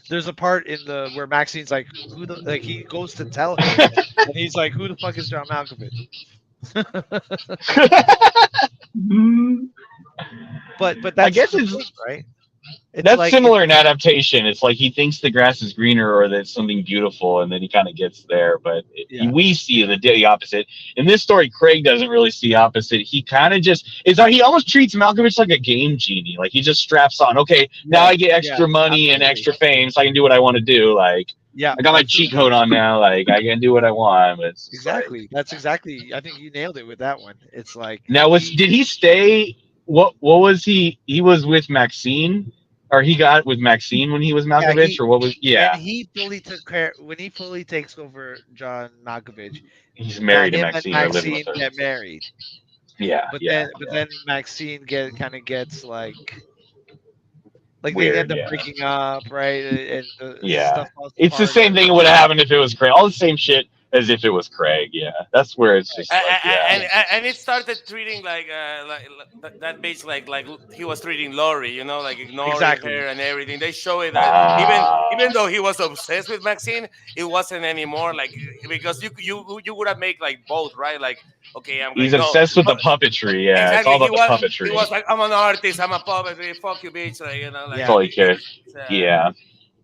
There's a part in the where Maxine's like, "Who the like?" He goes to tell her, and he's like, "Who the fuck is John Malkovich?" Hmm. But I that's guess the it's thing, right? It's that's like it, similar in adaptation. It's like he thinks the grass is greener or that it's something beautiful, and then he kind of gets there. But yeah, we see the opposite. In this story, Craig doesn't really see opposite. He kind of just is. He almost treats Malkovich like a game genie. Like he just straps on. Okay, now yes, I get yeah, extra money and absolutely, extra fame, so I can do what I want to do. Like yeah, I got my cheat absolutely, code on now. Like I can do what I want. But it's just like exactly. That's exactly. I think you nailed it with that one. It's like now, was he, did he stay? What was he? He was with Maxine, or he got with Maxine when he was yeah, Malkovich, or what was? when Yeah, he fully took care, when he fully takes over John Malkovich, he's that married to him and Maxine or living with Maxine her. get married. Yeah, But yeah, then Maxine kind of gets like they weird. end up Yeah, breaking up, right? And the yeah. stuff falls It's the apart. same thing that would have happened if it was Craig. All the same shit as if it was Craig. Yeah, that's where it's Right. just like, yeah, and Yeah. and it started treating that bitch like he was treating Lori, like ignoring Exactly. her and everything. They show it that ah, even though he was obsessed with Maxine, it wasn't anymore. Like because you would have made like both, right? Like okay, I'm he's going no. obsessed with the But puppetry. Yeah, it's all exactly, about the he puppetry. was like I'm an artist, I'm a puppet, fuck you, bitch. Like like That's Yeah. all he cared. it's Yeah,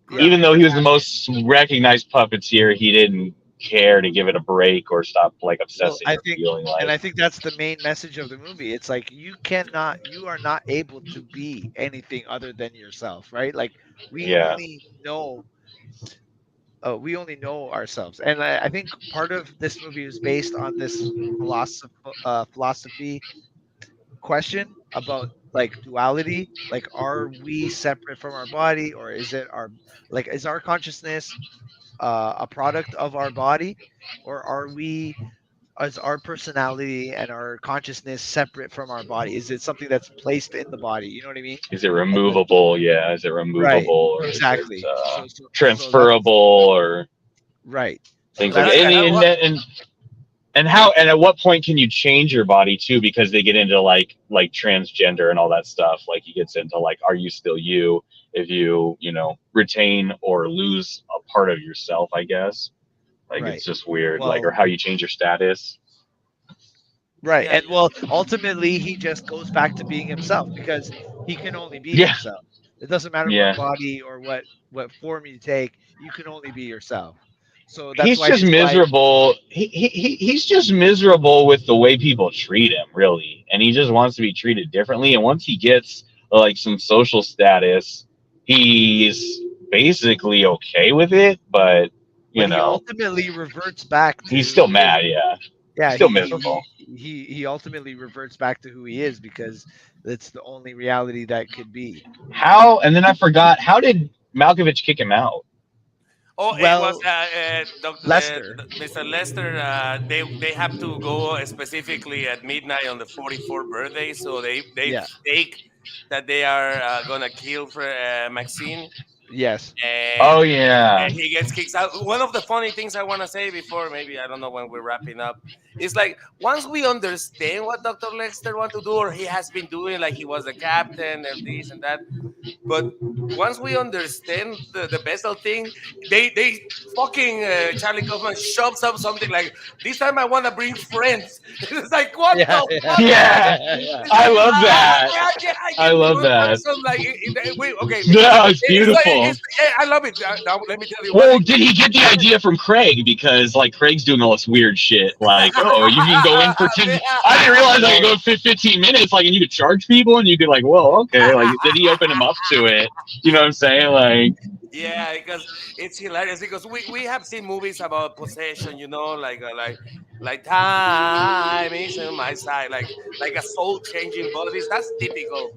Yeah. even though he was the Exactly. most recognized puppeteer, he didn't care to give it a break or stop like Well, obsessing or feeling and like, I think that's the main message of the movie. It's like you are not able to be anything other than yourself, right? Like we yeah, only know, we only know ourselves, and I think part of this movie is based on this philosophy question about like duality. Like, are we separate from our body, or is it our like is our consciousness a product of our body, or are we is our personality and our consciousness separate from our body? Is it something that's placed in the body? You know what I mean? is it And then, removable? Yeah, is it right, removable or is it exactly. So that's transferable or right. So things like that's that? and, kind and of what And and at what point can you change your body too? Because they get into like transgender and all that stuff. Like he gets into like, are you still you if you retain or lose a part of yourself? I guess like Right. it's just weird. Like or Well, how you change your status. right. Yeah, And well, ultimately, he just goes back to being himself because he can only be Yeah, himself. It doesn't matter what yeah. body or what form you take. You can only be yourself. So that's He's why just his wife. miserable. He's just miserable with the way people treat him, really, and he just wants to be treated differently. And once he gets like some social status, he's basically okay with it. But But you he know, ultimately reverts back he's still to mad. Yeah, yeah. still miserable. He ultimately reverts back to who he is because it's the only reality that could be. How? And then I forgot. How did Malkovich kick him out? oh, it was Well, Lester. Mr. Lester. They have to go specifically at midnight on the 44th birthday, so they Yeah. fake that they are gonna kill for Maxine, Yes. and Oh yeah, he gets kicked out. One of the funny things I want to say before maybe I don't know when we're wrapping up is like once we understand what Dr. Lester want to do or he has been doing, like he was the captain and this and that, but once we understand the Bessel thing, they fucking Charlie Kaufman shoves up something like this time I want to bring friends. It's like what Yeah. the Yeah. fuck? yeah. Yeah. It's I like love that. I I get love one that. some like wait okay No, it's it's like beautiful. I love it. Now let me tell you what. Well, did he get the idea from Craig? Because like Craig's doing all this weird shit. Like, oh, you can go in for 10. I didn't realize I could go for 15 minutes. Like, and you could charge people, and you could like, well, okay. Like, did he open him up to it? You know what I'm saying? Like, Yeah, because it's hilarious because we have seen movies about possession, like time is on my side, like a soul changing bodies. That's typical.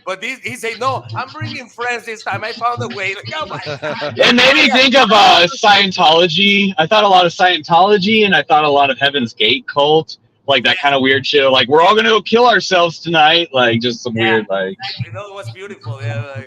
But this, he said, no, I'm bringing friends this time. I found a way. Like, oh my god! it made Oh me yeah, think of Scientology. I thought a lot of Scientology, and I thought a lot of Heaven's Gate cult, like that kind of weird shit. Like, we're all gonna go kill ourselves tonight. Like, just some yeah, weird like. exactly. No, it was beautiful. Yeah,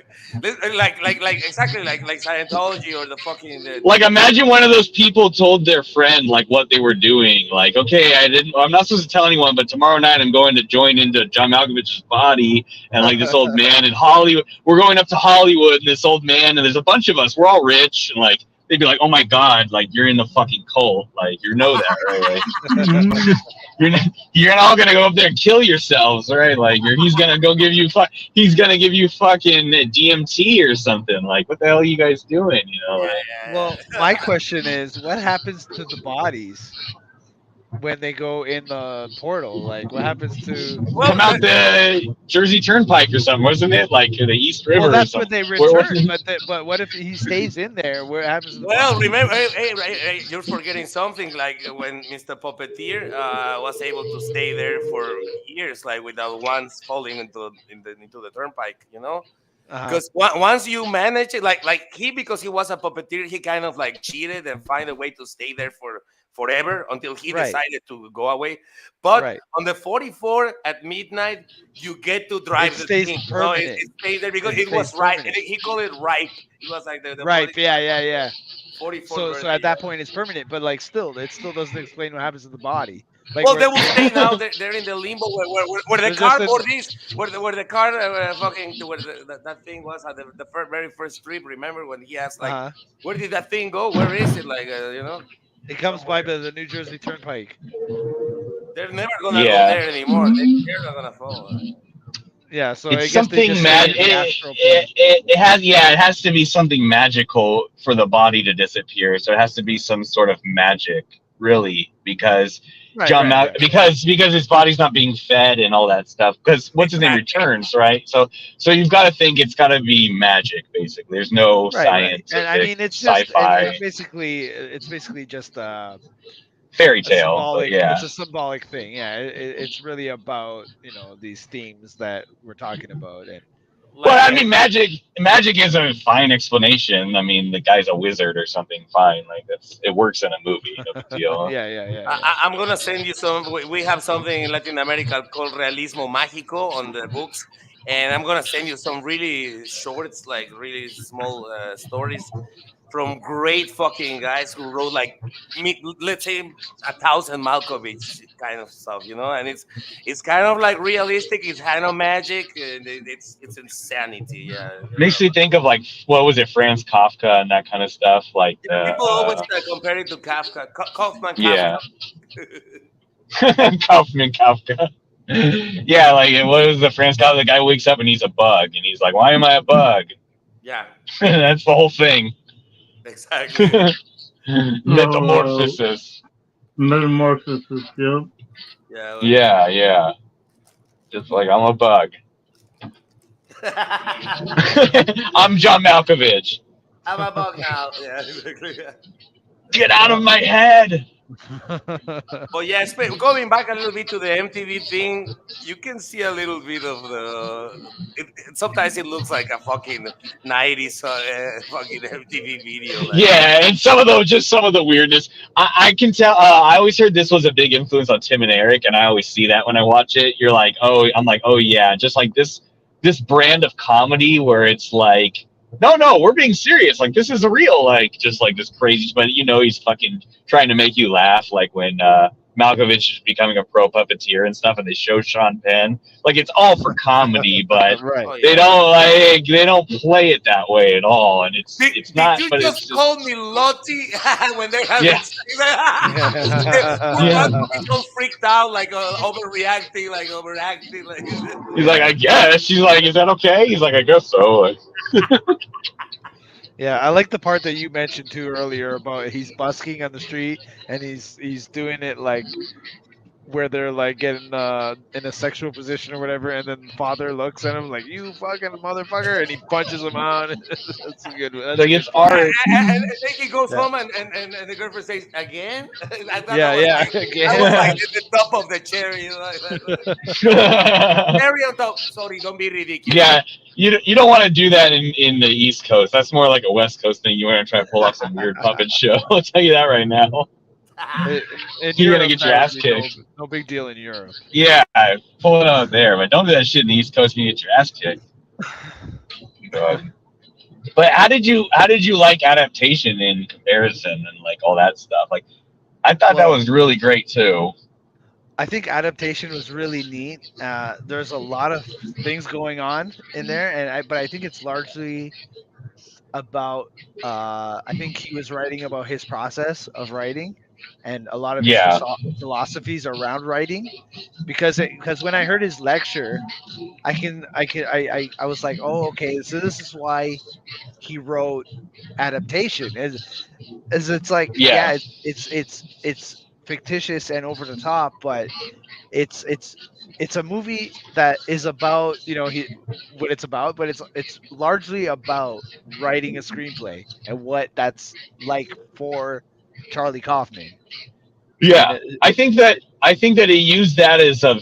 like exactly like Scientology or the fucking Like imagine one of those people told their friend like what they were doing. Like, okay, I'm not supposed to tell anyone, but tomorrow night I'm going to join into John Malkovich's body and like this old man in Hollywood. We're going up to Hollywood and this old man and there's a bunch of us. We're all rich and like they'd be like, oh my god, like you're in the fucking cult. Like you know that, right? Like Mhm. you're not, you're all gonna go up there and kill yourselves, right? Like he's gonna go give you he's gonna give you fucking DMT or something. Like what the hell are you guys doing? You know, like. Well, my question is, what happens to the bodies when they go in the portal? Like, what happens to? well, Come out the Jersey Turnpike or something, wasn't it? Like the East Well, River or that's when something. they What's return. But what if he stays in there? What happens to the well, body? remember, hey, you're forgetting something. Like when Mr. Puppeteer was able to stay there for years, like without once falling into the turnpike, Uh huh. because once you manage it, like he because he was a puppeteer, he kind of like cheated and find a way to stay there for forever until he Right. decided to go away. But Right. on the 44 at midnight, you get to It drive the stays thing. permanent. It stays there because It it stays was right. permanent. He called it ripe. It was like the Right. body Yeah. Yeah. Yeah. 44th So birthday. at that Yeah. point it's permanent, but like still, it still doesn't explain what happens to the body. Like Well, they where will stay now. They're in the limbo where the they're just in. cardboard is, where the car fucking to where that thing was at the very first trip. Remember when he asked like, Uh huh. where did that thing go? Where is it? Like, It comes by somewhere. the New Jersey Turnpike. They're never gonna go Yeah, there anymore. Mhm. They're not gonna fall. Yeah. So I it's guess they something just stay mad. in the astral plane. It has it has to be something magical for the body to disappear. So it has to be some sort of magic, really, because Right. Right. Right. because his body's not being fed and all that stuff. Because what's his name Exactly. returns, right? So you've got to think it's got to be magic, basically. There's no Right. Right. And I scientific mean, sci-fi it's basically just fairy a tale, but yeah. it's a symbolic thing. Yeah. It's really about these themes that we're talking about and Well, Like I mean, magic is a fine explanation. I mean, the guy's a wizard or something. Fine, like it works in a movie. No big deal. yeah. Yeah. Yeah. Yeah. I'm gonna send you some. We have something in Latin America called Realismo Mágico on the books, and I'm gonna send you some really shorts, like really small stories from great fucking guys who wrote like let's say 1,000 Malkovich kind of stuff, you know, and it's kind of like realistic, it's kind of magic, and it's insanity. Yeah, you Makes know. me think of like what was it, Franz Kafka and that kind of stuff. Like Yeah, people always compare it to Kafka, Kaufman Kafka. yeah, Kaufman Kafka. Yeah, like what was the Franz Kafka? The guy wakes up and he's a bug, and he's like, "Why am I a bug?" Yeah, That's the whole thing. exactly. Oh, Metamorphosis. metamorphosis. Yep. Yeah, like, Yeah, yeah. Just like I'm a bug. I'm John Malkovich. I'm a bug now. Yeah, exactly. Yeah. Get out of my head. But yeah, going back a little bit to the MTV thing, you can see a little bit of the. Sometimes it looks like a fucking 90s fucking MTV video. Like, Yeah, and some of the weirdness. I can tell. I always heard this was a big influence on Tim and Eric, and I always see that when I watch it. You're like, oh, I'm like, oh yeah, just like this brand of comedy where it's like, no, we're being serious. Like this is a real, like just like this crazy, but he's fucking trying to make you laugh. Like when Malkovich is becoming a pro puppeteer and stuff, and they show Sean Penn. Like it's all for comedy, but Right. oh they yeah. don't play it that way at all, and Did, it's did not. you But it's just just call me Lottie when they have yeah, this? yeah. Malkovich all freaked out, like overreacting, like overacting, like. He's like, I guess. She's like, is that okay? He's like, I guess so. Like, Yeah, I like the part that you mentioned too earlier about he's busking on the street and he's doing it like where they're like getting in a sexual position or whatever, and then the father looks at him like you fucking motherfucker, and he punches him out. That's a good. That's a like good it's part. art. And then he goes Yeah, home and the girlfriend says again. I thought yeah, yeah. that was like Again. at the top of the cherry, you know, cherry on top. Sorry, don't be ridiculous. Yeah, you don't want to do that in the East Coast. That's more like a West Coast thing. You want to try to pull off some weird puppet show. I'll tell you that right now. In You're gonna Europe, get your that would ass be kicked. no big deal in Europe. Yeah, pull it out there, but don't do that shit in the East Coast and you get your ass kicked. God. But how did you like adaptation in comparison and like all that stuff? Like I thought that Well, was really great too. I think adaptation was really neat. There's a lot of things going on in there, but I think it's largely about. I think he was writing about his process of writing, and a lot of his Yeah, philosophies around writing. Because when I heard his lecture, I was like, oh, okay, so this is why he wrote adaptation. As it's like, yeah, yeah, it's fictitious and over the top, but it's it's it's a movie that is about what it's about, but it's largely about writing a screenplay and what that's like for Charlie Kaufman. And yeah. I think that he used that as a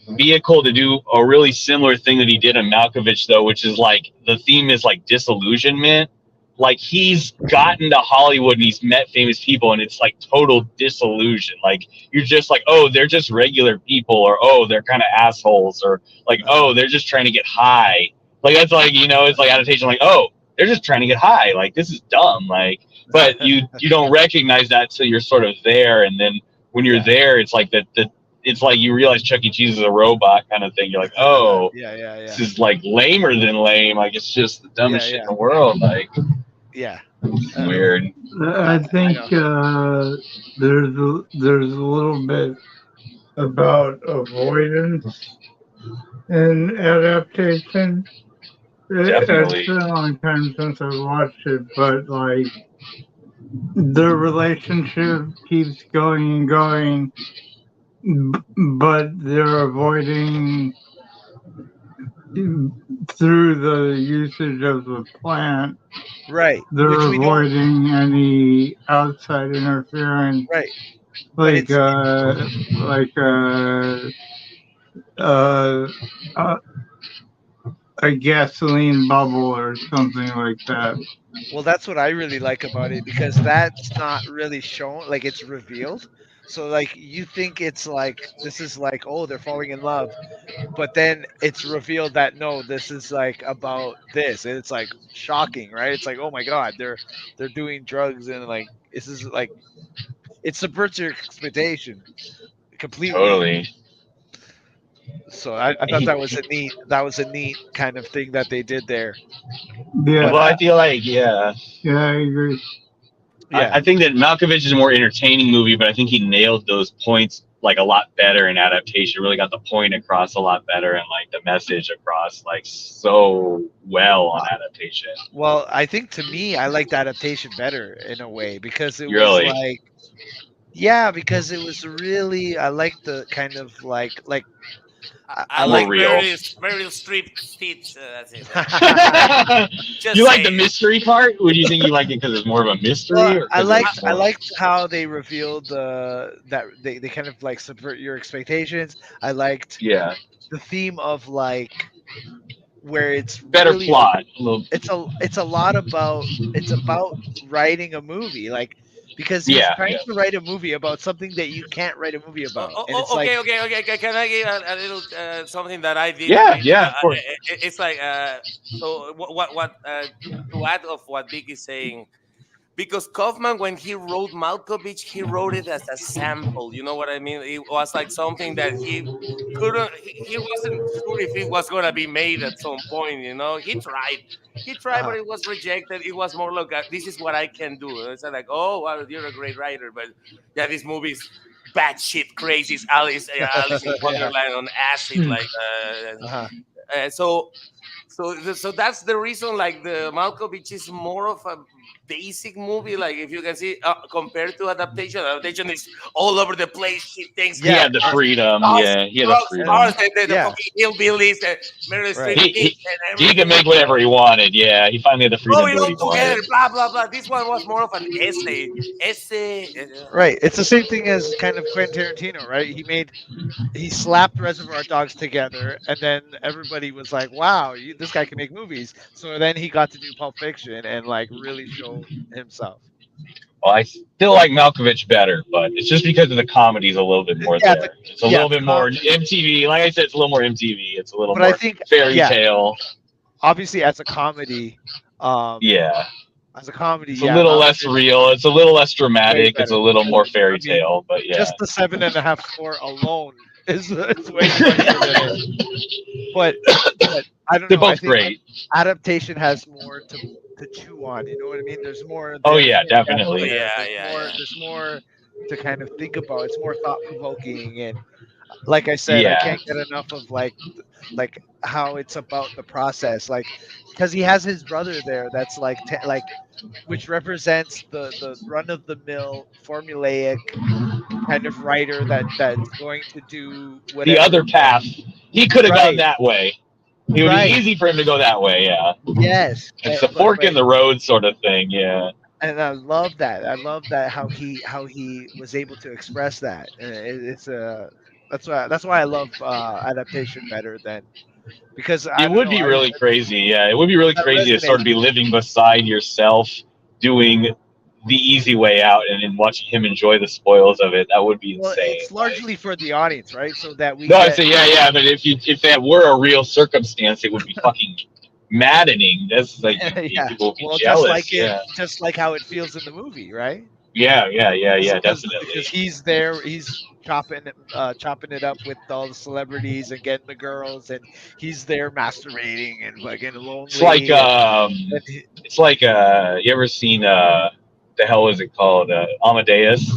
vehicle to do a really similar thing that he did in Malkovich, though, which is like the theme is like disillusionment. Like he's gotten to Hollywood and he's met famous people, and it's like total disillusion. Like you're just like, oh, they're just regular people, or oh, they're kind of assholes, or like, uh, oh, they're just trying to get high. Like that's like it's like adaptation. Like oh, they're just trying to get high. Like this is dumb. Like but you don't recognize that till you're sort of there, and then when you're yeah, there, it's like that. It's like you realize Chuck E. Cheese is a robot kind of thing. You're like, oh, yeah, yeah, this yeah, is like lamer than lame. Like it's just the yeah, dumbest shit in yeah, the world. Like yeah. Uh, weird. I, I I think know. there's a little bit about avoidance and adaptation. It's Definitely. been a long time since I've watched it, but like the relationship keeps going and going, but they're avoiding through the usage of the plant. Right, which They're we don't. avoiding any outside interference, Right, but like like uh, uh, a gasoline bubble or something like that. well, that's what I really like about it because that's not really shown, like it's revealed. So like you think it's like this is like, oh, they're falling in love, but then it's revealed that no, this is like about this, and it's like shocking, right? It's like, oh my god, they're doing drugs, and like this is like it subverts your expectation completely. Totally. So I thought that was a neat kind of thing that they did there. Yeah, But Well, I feel like, yeah, yeah, I agree. yeah, I think that Malkovich is a more entertaining movie, but I think he nailed those points like a lot better in adaptation. Really got the point across a lot better and like the message across like so well on uh, adaptation. well, I think to me I liked adaptation better in a way because it was Really, like yeah, because it was really I liked the kind of like I I more like like real. Meryl Streep tits. That's it. You Just like the say. mystery part? Would you think you like it because it's more of a well, mystery or because it's I more? liked how they revealed that they kind of like subvert your expectations. I liked Yeah, the theme of like where it's better really plot. A little, it's a lot about it's about writing a movie like because he's yeah, trying yeah, to write a movie about something that you can't write a movie Oh, about oh, and it's oh, like okay. Can I give a little something that I did? yeah, yeah. Of course. It's like so what to add of what Vic is saying, because Kaufman, when he wrote Malkovich, he wrote it as a sample. You know what I mean? It was like something that he couldn't. He wasn't sure if it was gonna be made at some point. You know, he tried, but uh-huh. it was rejected. It was more like, this is what I can do. And it's like, oh, well, you're a great writer, but yeah, this movie's batshit crazy. It's Alice in Yeah. Wonderland on acid, Hmm. like Uh-huh. so. So that's the reason. Like the Malkovich is more of a basic movie. Like if you can see, compared to adaptation, adaptation is all over the place. She thinks He Yeah, had the freedom. drugs, Yeah, he had the drugs, and freedom. cars, the yeah, fucking hillbillies, Meryl Streep right. He, tits, he and he could everything. make whatever he wanted. Yeah, he finally had the Throw freedom to it do what all he together, wanted. blah blah blah. This one was more of an essay. Essay. Right. It's the same thing as kind of Quentin Tarantino, right? He slapped Reservoir Dogs together, and then everybody was like, "Wow, this guy can make movies." So then he got to do Pulp Fiction and like really show himself. Well, I still like Malkovich better, but it's just because of the comedy's a little bit more Yeah, there. It's a yeah, little the bit more comedy. MTV. Like I said, it's a little more MTV. It's a little But I more think, fairy yeah, tale. obviously um, Yeah, as a comedy, it's a yeah, little less Malkovich real. It's a little less way dramatic. It's a better. little more I fairy mean, tale. But yeah, just the 7.5 score alone is way funnier than it. But but I don't they're know. I both think great. adaptation has more to chew on. You know what I mean? There's more Oh there yeah, for depth Oh definitely. there. yeah, yeah, yeah. There's more to kind of think about. It's more thought provoking, and like I said, I Yeah, can't get enough of like how it's about the process. Like because he has his brother there that's like like which represents the run of the mill formulaic kind of writer that's going to do the whatever. other path. He could have gone Right, that way. It would be right. easy for him to go that way. Yeah, Yes, it's a but fork in the road sort of thing. Yeah. and I love that. I love that how he was able to express that. It's a that's why I love adaptation better than because I It don't would know be really I crazy. Yeah, it would be really that crazy to sort resonates. of be living beside yourself, doing the easy way out, and then watching him enjoy the spoils of it. That would be Well, insane. it's Like, largely for the audience, right? So that we no, I'd get say yeah, yeah. But if that were a real circumstance, it would be fucking maddening. That's like yeah. people would be Well, jealous. Yeah, just like how it feels in the movie, right? yeah. Because Definitely. he's there, he's chopping it up with all the celebrities and getting the girls, and he's there masturbating and fucking It's like lonely, and you ever seen the hell is it called Amadeus?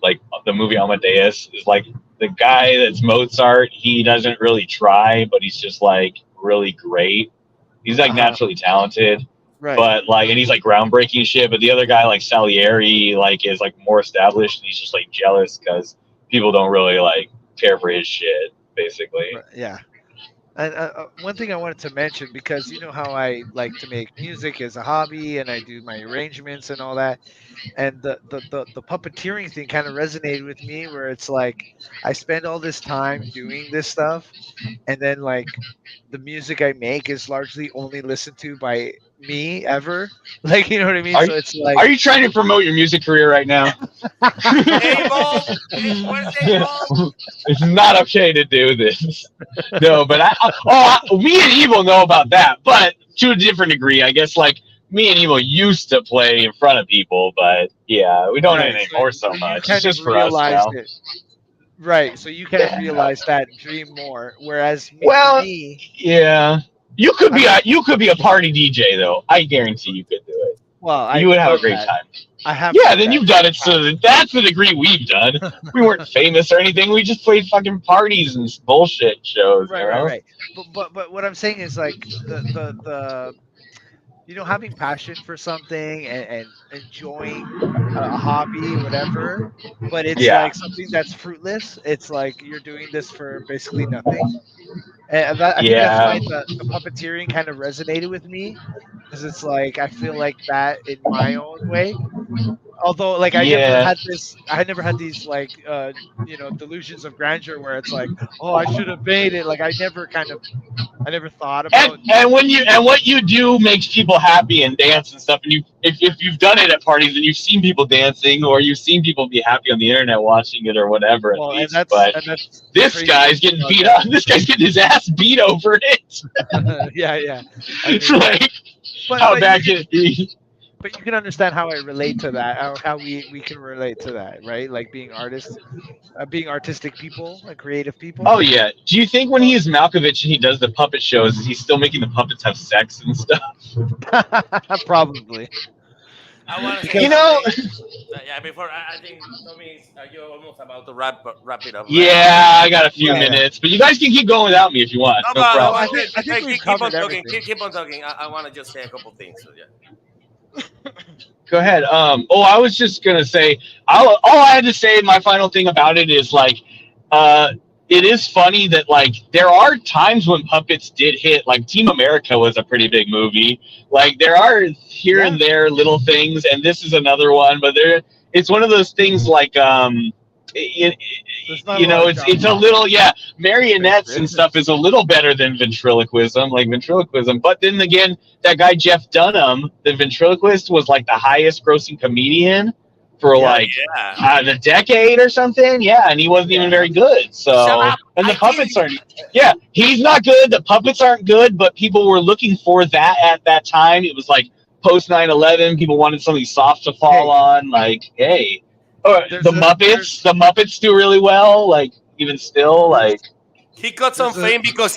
Like the movie Amadeus is like the guy that's Mozart. He doesn't really try, but he's just like really great. He's like uh-huh, naturally talented, right. but like, and he's like groundbreaking shit. But the other guy, like Salieri, like is like more established, and he's just like jealous because people don't really like care for his shit, basically. Right, yeah. And one thing I wanted to mention because you know how I like to make music as a hobby and I do my arrangements and all that, and the puppeteering thing kind of resonated with me where it's like I spend all this time doing this stuff and then like the music I make is largely only listened to by me ever. Like, you know what I mean? Are So it's are like, you trying to promote your music career right now? Abel, where's Abel? It's not okay to do this. No, but me and Evil know about that, but to a different degree, I guess. Like me and Evil used to play in front of people, but yeah, we don't right. anymore so So you much. It's kind of just for us realized now. it. Right. So you kind of Yeah. realized that and dream more. Whereas me, for Well, me, yeah. I mean, You could be a party DJ though. I guarantee you could do it. well, You I've would have a done great that. time. I have Yeah, done then that you've many done it. times. So that's the degree we've done. We weren't famous or anything. We just played fucking parties and bullshit shows, you Right, right, know? right. But what I'm saying is like the having passion for something and enjoying a hobby, whatever. But it's Yeah. like something that's fruitless. It's like you're doing this for basically nothing. And that, I think that's Yeah. why the puppeteering kind of resonated with me because it's like I feel like that in my own way. Although, like, Yeah. I never had these like, delusions of grandeur where it's like, oh, I should have made it. Like, I never thought about. And what you do makes people happy and dance and stuff. And if you've done it at parties and you've seen people dancing or you've seen people be happy on the internet watching it or whatever at Well, and least, but that's the this crazy guy's thing getting about beat up. dancing. This guy's getting his ass beat over it. Yeah, yeah. I It's mean, like, but how but you bad can can it be? but you can understand how I relate to that, how we can relate to that, right? Like being artists, being artistic people, like creative people. Oh yeah. Do you think when he is Malkovich and he does the puppet shows, is he still making the puppets have sex and stuff? Probably I want to say You because know, something. Yeah, before I think Tommy, you're almost about to wrap it up, right? yeah, I got a few yeah, yeah. minutes, but you guys can keep going without me if you want. No, No but No, problem. I think we've keep on covered talking. everything. Keep on talking. I want to just say a couple things. So, yeah. Go ahead. I was just gonna say, all I had to say, my final thing about it is like, uh, it is funny that like there are times when puppets did hit. Like Team America was a pretty big movie. Like there are here Yeah, and there little things, and this is another one. But it's one of those things like it, there's not a lot of it's a genre little, yeah, space for marionettes it. and stuff is a little better than ventriloquism. But then again, that guy Jeff Dunham, the ventriloquist, was like the highest grossing comedian for Yeah, like Yeah. the decade or something. Yeah, and he wasn't even yeah. very good. Shut So, up! and the I kill puppets you. aren't. Yeah, he's not good. The puppets aren't good, but people were looking for that at that time. It was like post 9/11. People wanted something soft to fall Hey, on. Like, hey, or there's a The Muppets do really well. Like, even still, there's like, He got some there's a fame because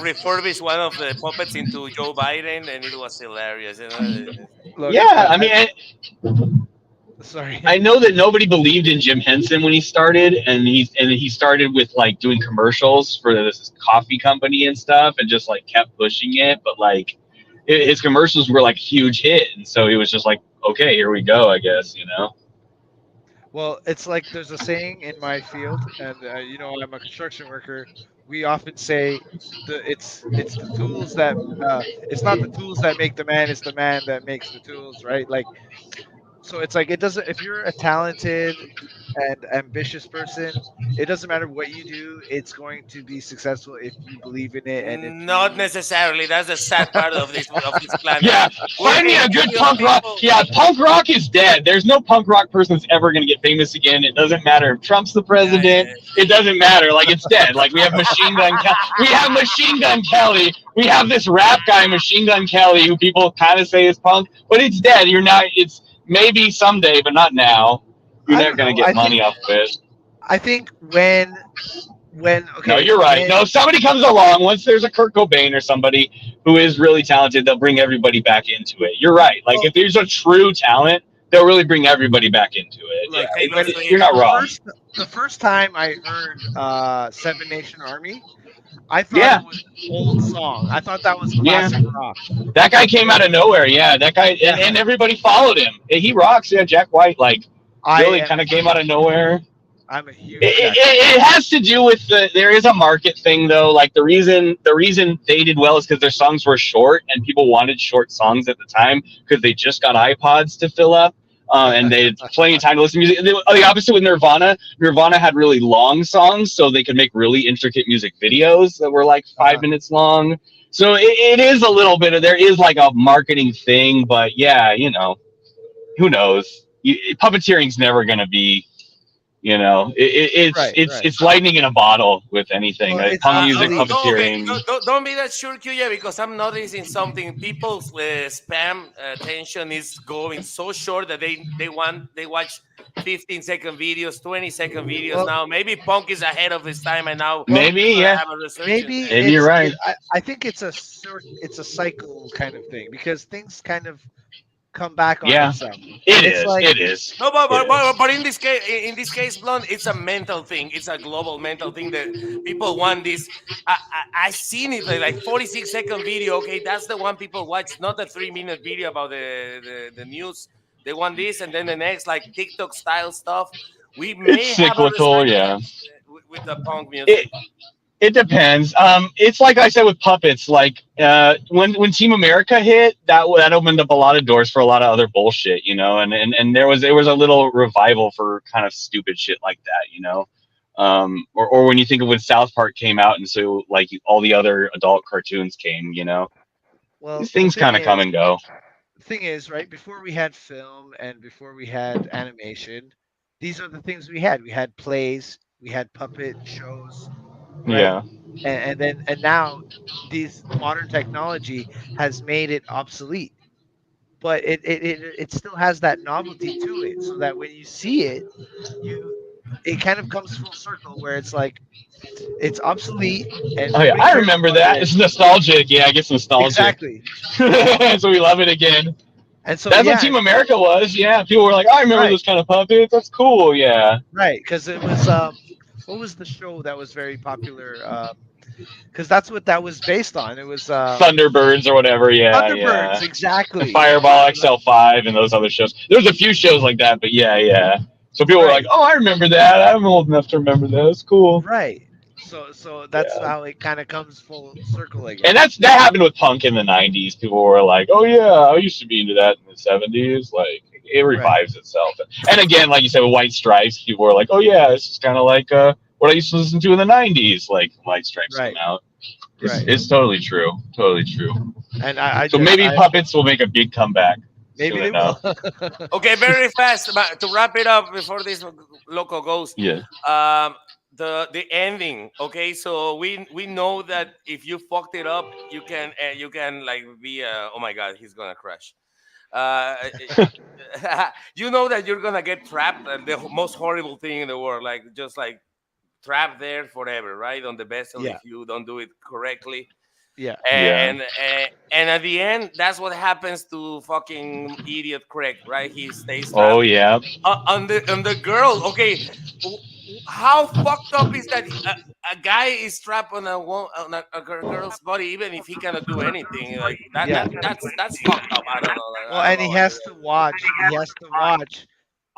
refurbished one of the puppets into Joe Biden, and it was hilarious. You know? look. yeah. I mean, Sorry. I know that nobody believed in Jim Henson when he started, and he started with like doing commercials for this coffee company and stuff, and just like kept pushing it. But like his commercials were like huge hit, and so he was just like, okay, here we go, I guess, you know. Well, it's like there's a saying in my field, and I'm a construction worker. We often say it's the tools that it's not the tools that make the man, it's the man that makes the tools, right? Like, so it's like it doesn't, if you're a talented and ambitious person, it doesn't matter what you do, it's going to be successful if you believe in it and if Not you necessarily. That's the sad part of this planet. Yeah, We're find me a 8 good billion punk rock. people. Yeah, punk rock is dead. There's no punk rock person that's ever gonna get famous again. It doesn't matter if Trump's the Yeah, president. yeah, It doesn't matter. Like it's dead. Like we have Machine Gun Kelly. We have Machine Gun Kelly. We have this rap guy, Machine Gun Kelly, who people kind of say is punk, but it's dead. You're not. It's maybe someday, but not now. You're I not don't gonna know. get money off of it. I think when No, okay, you're right. when No, if somebody comes along, once there's a Kurt Cobain or somebody who is really talented, they'll bring everybody back into it. You're right. Like well, if there's a true talent, they'll really bring everybody back into it. look, Yeah, Taylor you're Swift. not wrong. the first time I heard Seven Nation Army, I thought it Yeah, was an old song. I thought that was yeah. classic rock. That guy came out of nowhere. Yeah, that guy, Yeah, and everybody followed him. He rocks. Yeah, Jack White, like, I really am kind a of came out of nowhere. I'm a It, huge it, Jack White it has to do with there is a market thing though. Like the reason they did well is because their songs were short and people wanted short songs at the time because they just got iPods to fill up. and they had plenty of time to listen to music. The opposite with Nirvana. Nirvana had really long songs, so they could make really intricate music videos that were like 5 minutes long. So it is a little bit of, there is like a marketing thing, but yeah, who knows? Puppeteering's never going to be, Right. it's lightning in a bottle with anything. Well, it's Punk music, obsolete. Okay, puppeteering. don't be that sure, Q, because I'm noticing something. People's spam attention is going so short that they watch 15-second videos, 20-second videos Well, now. Maybe punk is ahead of its time, and now well, Maybe, it's gonna yeah, have a resurgence. maybe maybe you're right. I think it's a cycle kind of thing because things kind of come back on Yeah, itself. it It's is. like It is. No, but, It but, but, is. but in this case, Blonde, it's a mental thing. It's a global mental thing that people want this. I seen it like 46-second video. Okay, that's the one people watch, not the 3-minute video about the news. They want this, and then the next like TikTok style stuff. We It's may have a cyclical. Yeah. resurgence with the punk It music. it depends. It's like I said with puppets. Like when Team America hit, that opened up a lot of doors for a lot of other bullshit, and there was a little revival for kind of stupid shit like that. Or when you think of when South Park came out, and so like all the other adult cartoons came. well, These things kind of come and go. the thing is, right, before we had film and before we had animation, these are the things we had. We had plays, we had puppet shows, right? Yeah. And now these modern technology has made it obsolete, but it still has that novelty to it, so that when you see it, you it kind of comes full circle where it's like it's obsolete and Oh yeah, nobody I cares remember about that. it. It's nostalgic. Yeah, it gets nostalgic. Exactly. So we love it again. And so That's what yeah, Team America was. Yeah, people were like, I remember right, those kind of puppets. That's cool. Yeah. right, because it was what was the show that was very popular? Because that's what that was based on. It was Thunderbirds or whatever. Yeah, Thunderbirds, yeah. And exactly. Fireball XL5 and those other shows. There's a few shows like that, but yeah, yeah. So people were like, Right, oh, I remember that. I'm old enough to remember that. It's cool. right. So that's Yeah. how it kind of comes full circle And again. that happened with punk in the 90s. People were like, oh, yeah, I used to be into that in the 70s. Like, it Right, revives itself. And again, like you said, with White Stripes, people were like, oh, yeah, this is kind of like what I used to listen to in the 90s. Like, White Stripes come right, out. right. It's totally true. Totally true. And I So just maybe I puppets will make a big comeback maybe soon they will. enough. Okay, very fast, but to wrap it up before this loco goes. Yeah. Um, the ending. Okay, so we know that if you fucked it up, you can like be oh my god, he's gonna crash. Uh, you know that you're gonna get trapped, the most horrible thing in the world, like just like trapped there forever, right on the vessel Yeah, if you don't do it correctly. yeah, Yeah. And at the end, that's what happens to fucking idiot Craig, right? He stays Oh, trapped yeah. on the girl. Okay, how fucked up is that a guy is trapped on a girl's body, even if he cannot do anything like that? yeah. That's fucked up. I don't know. Well, I don't and know. he has to watch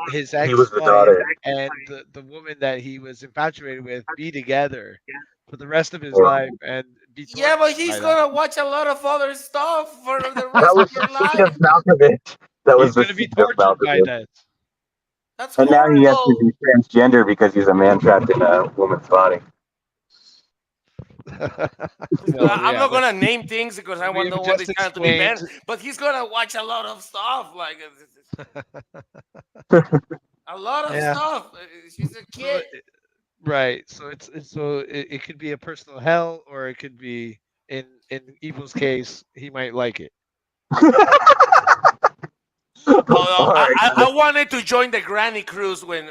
his He was the ex-wife daughter. and the woman that he was infatuated with be together for the rest of his Or life and be Yeah, but tortured he's by that. gonna watch a lot of other stuff for the that rest of was your the scene of life. Malkovich. That He's was the going to be scene of tortured by Malkovich. that. That's And now he has to horrible. be transgender because he's a man trapped in a woman's body. Well, I'm yeah, not gonna name things because I we don't have want just this channel to be explained. banned. But he's gonna watch a lot of stuff, like a lot of Yeah. stuff. She's a So kid. right. So it could be a personal hell, or it could be in Evil's case, he might like it. Oh, no, All right, I wanted to join the Granny Cruise with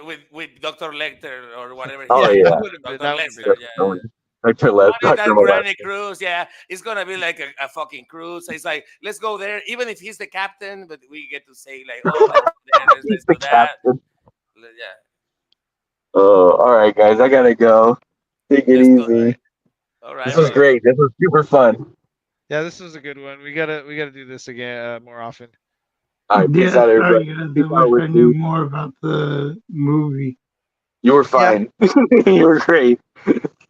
Dr. Lecter or whatever his Oh Yeah, name yeah, that is. would have been Dr. Lester, yeah. definitely. Dr. I wanted Dr. that Granny Molester. Cruise, yeah. It's gonna be like a fucking cruise. It's like let's go there, even if he's the captain, but we get to say like, oh, let's do that, He's let's the do that. captain. Yeah, Oh, all right, guys, I gotta go. Take it let's go. easy. All right, This was brother. great. This was super fun. Yeah, this was a good one. We gotta do this again more often. All right, peace Yeah, out, everybody. sorry guys. Peace I out wish I with knew you. more about the movie. You were fine. You were great.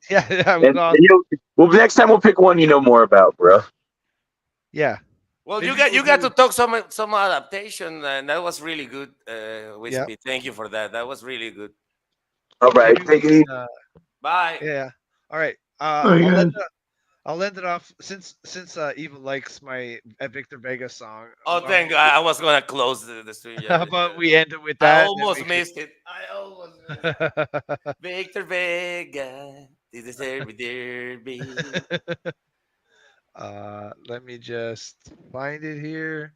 Yeah, yeah, And, well, well, next time we'll pick one you know more about, bro. yeah. Well, Maybe you we'll got do. to talk some adaptation, and that was really good. Yeah. Wispy, thank you for that. That was really good. All right, Maybe we take it can. easy. Bye. Yeah. All right. I guess I'll end it off since Eva likes my Victor Vega song. Oh, Why don't thank God. I was gonna close the stream. how Yeah, about we end it with I that? Then almost missed it. I almost missed it. we Victor Vega, did the derby derby. let me just find it here.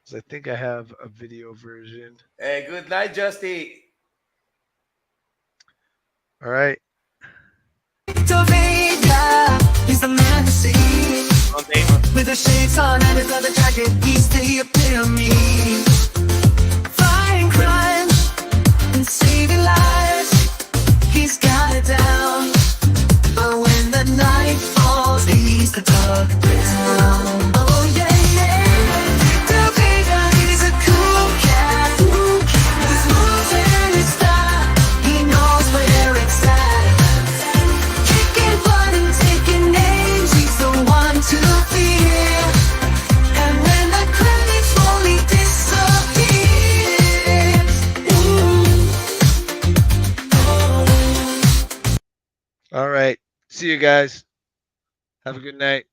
'Cause I think I have a video version. Hey, good night, Justy. All right. Victor Vega, he's the man to see. On Damon. With the shades on and his leather jacket, he's the epitome. Fighting crime and saving lives, he's got it down. But when the night falls, he's the dog down. Oh yeah, yeah. Victor Vega, he's a cool cat. His moves and his style, he knows where it's at. Kicking butt and taking names, he's the one to fear. And when the credits slowly disappear, All right. See you guys. Have a good night.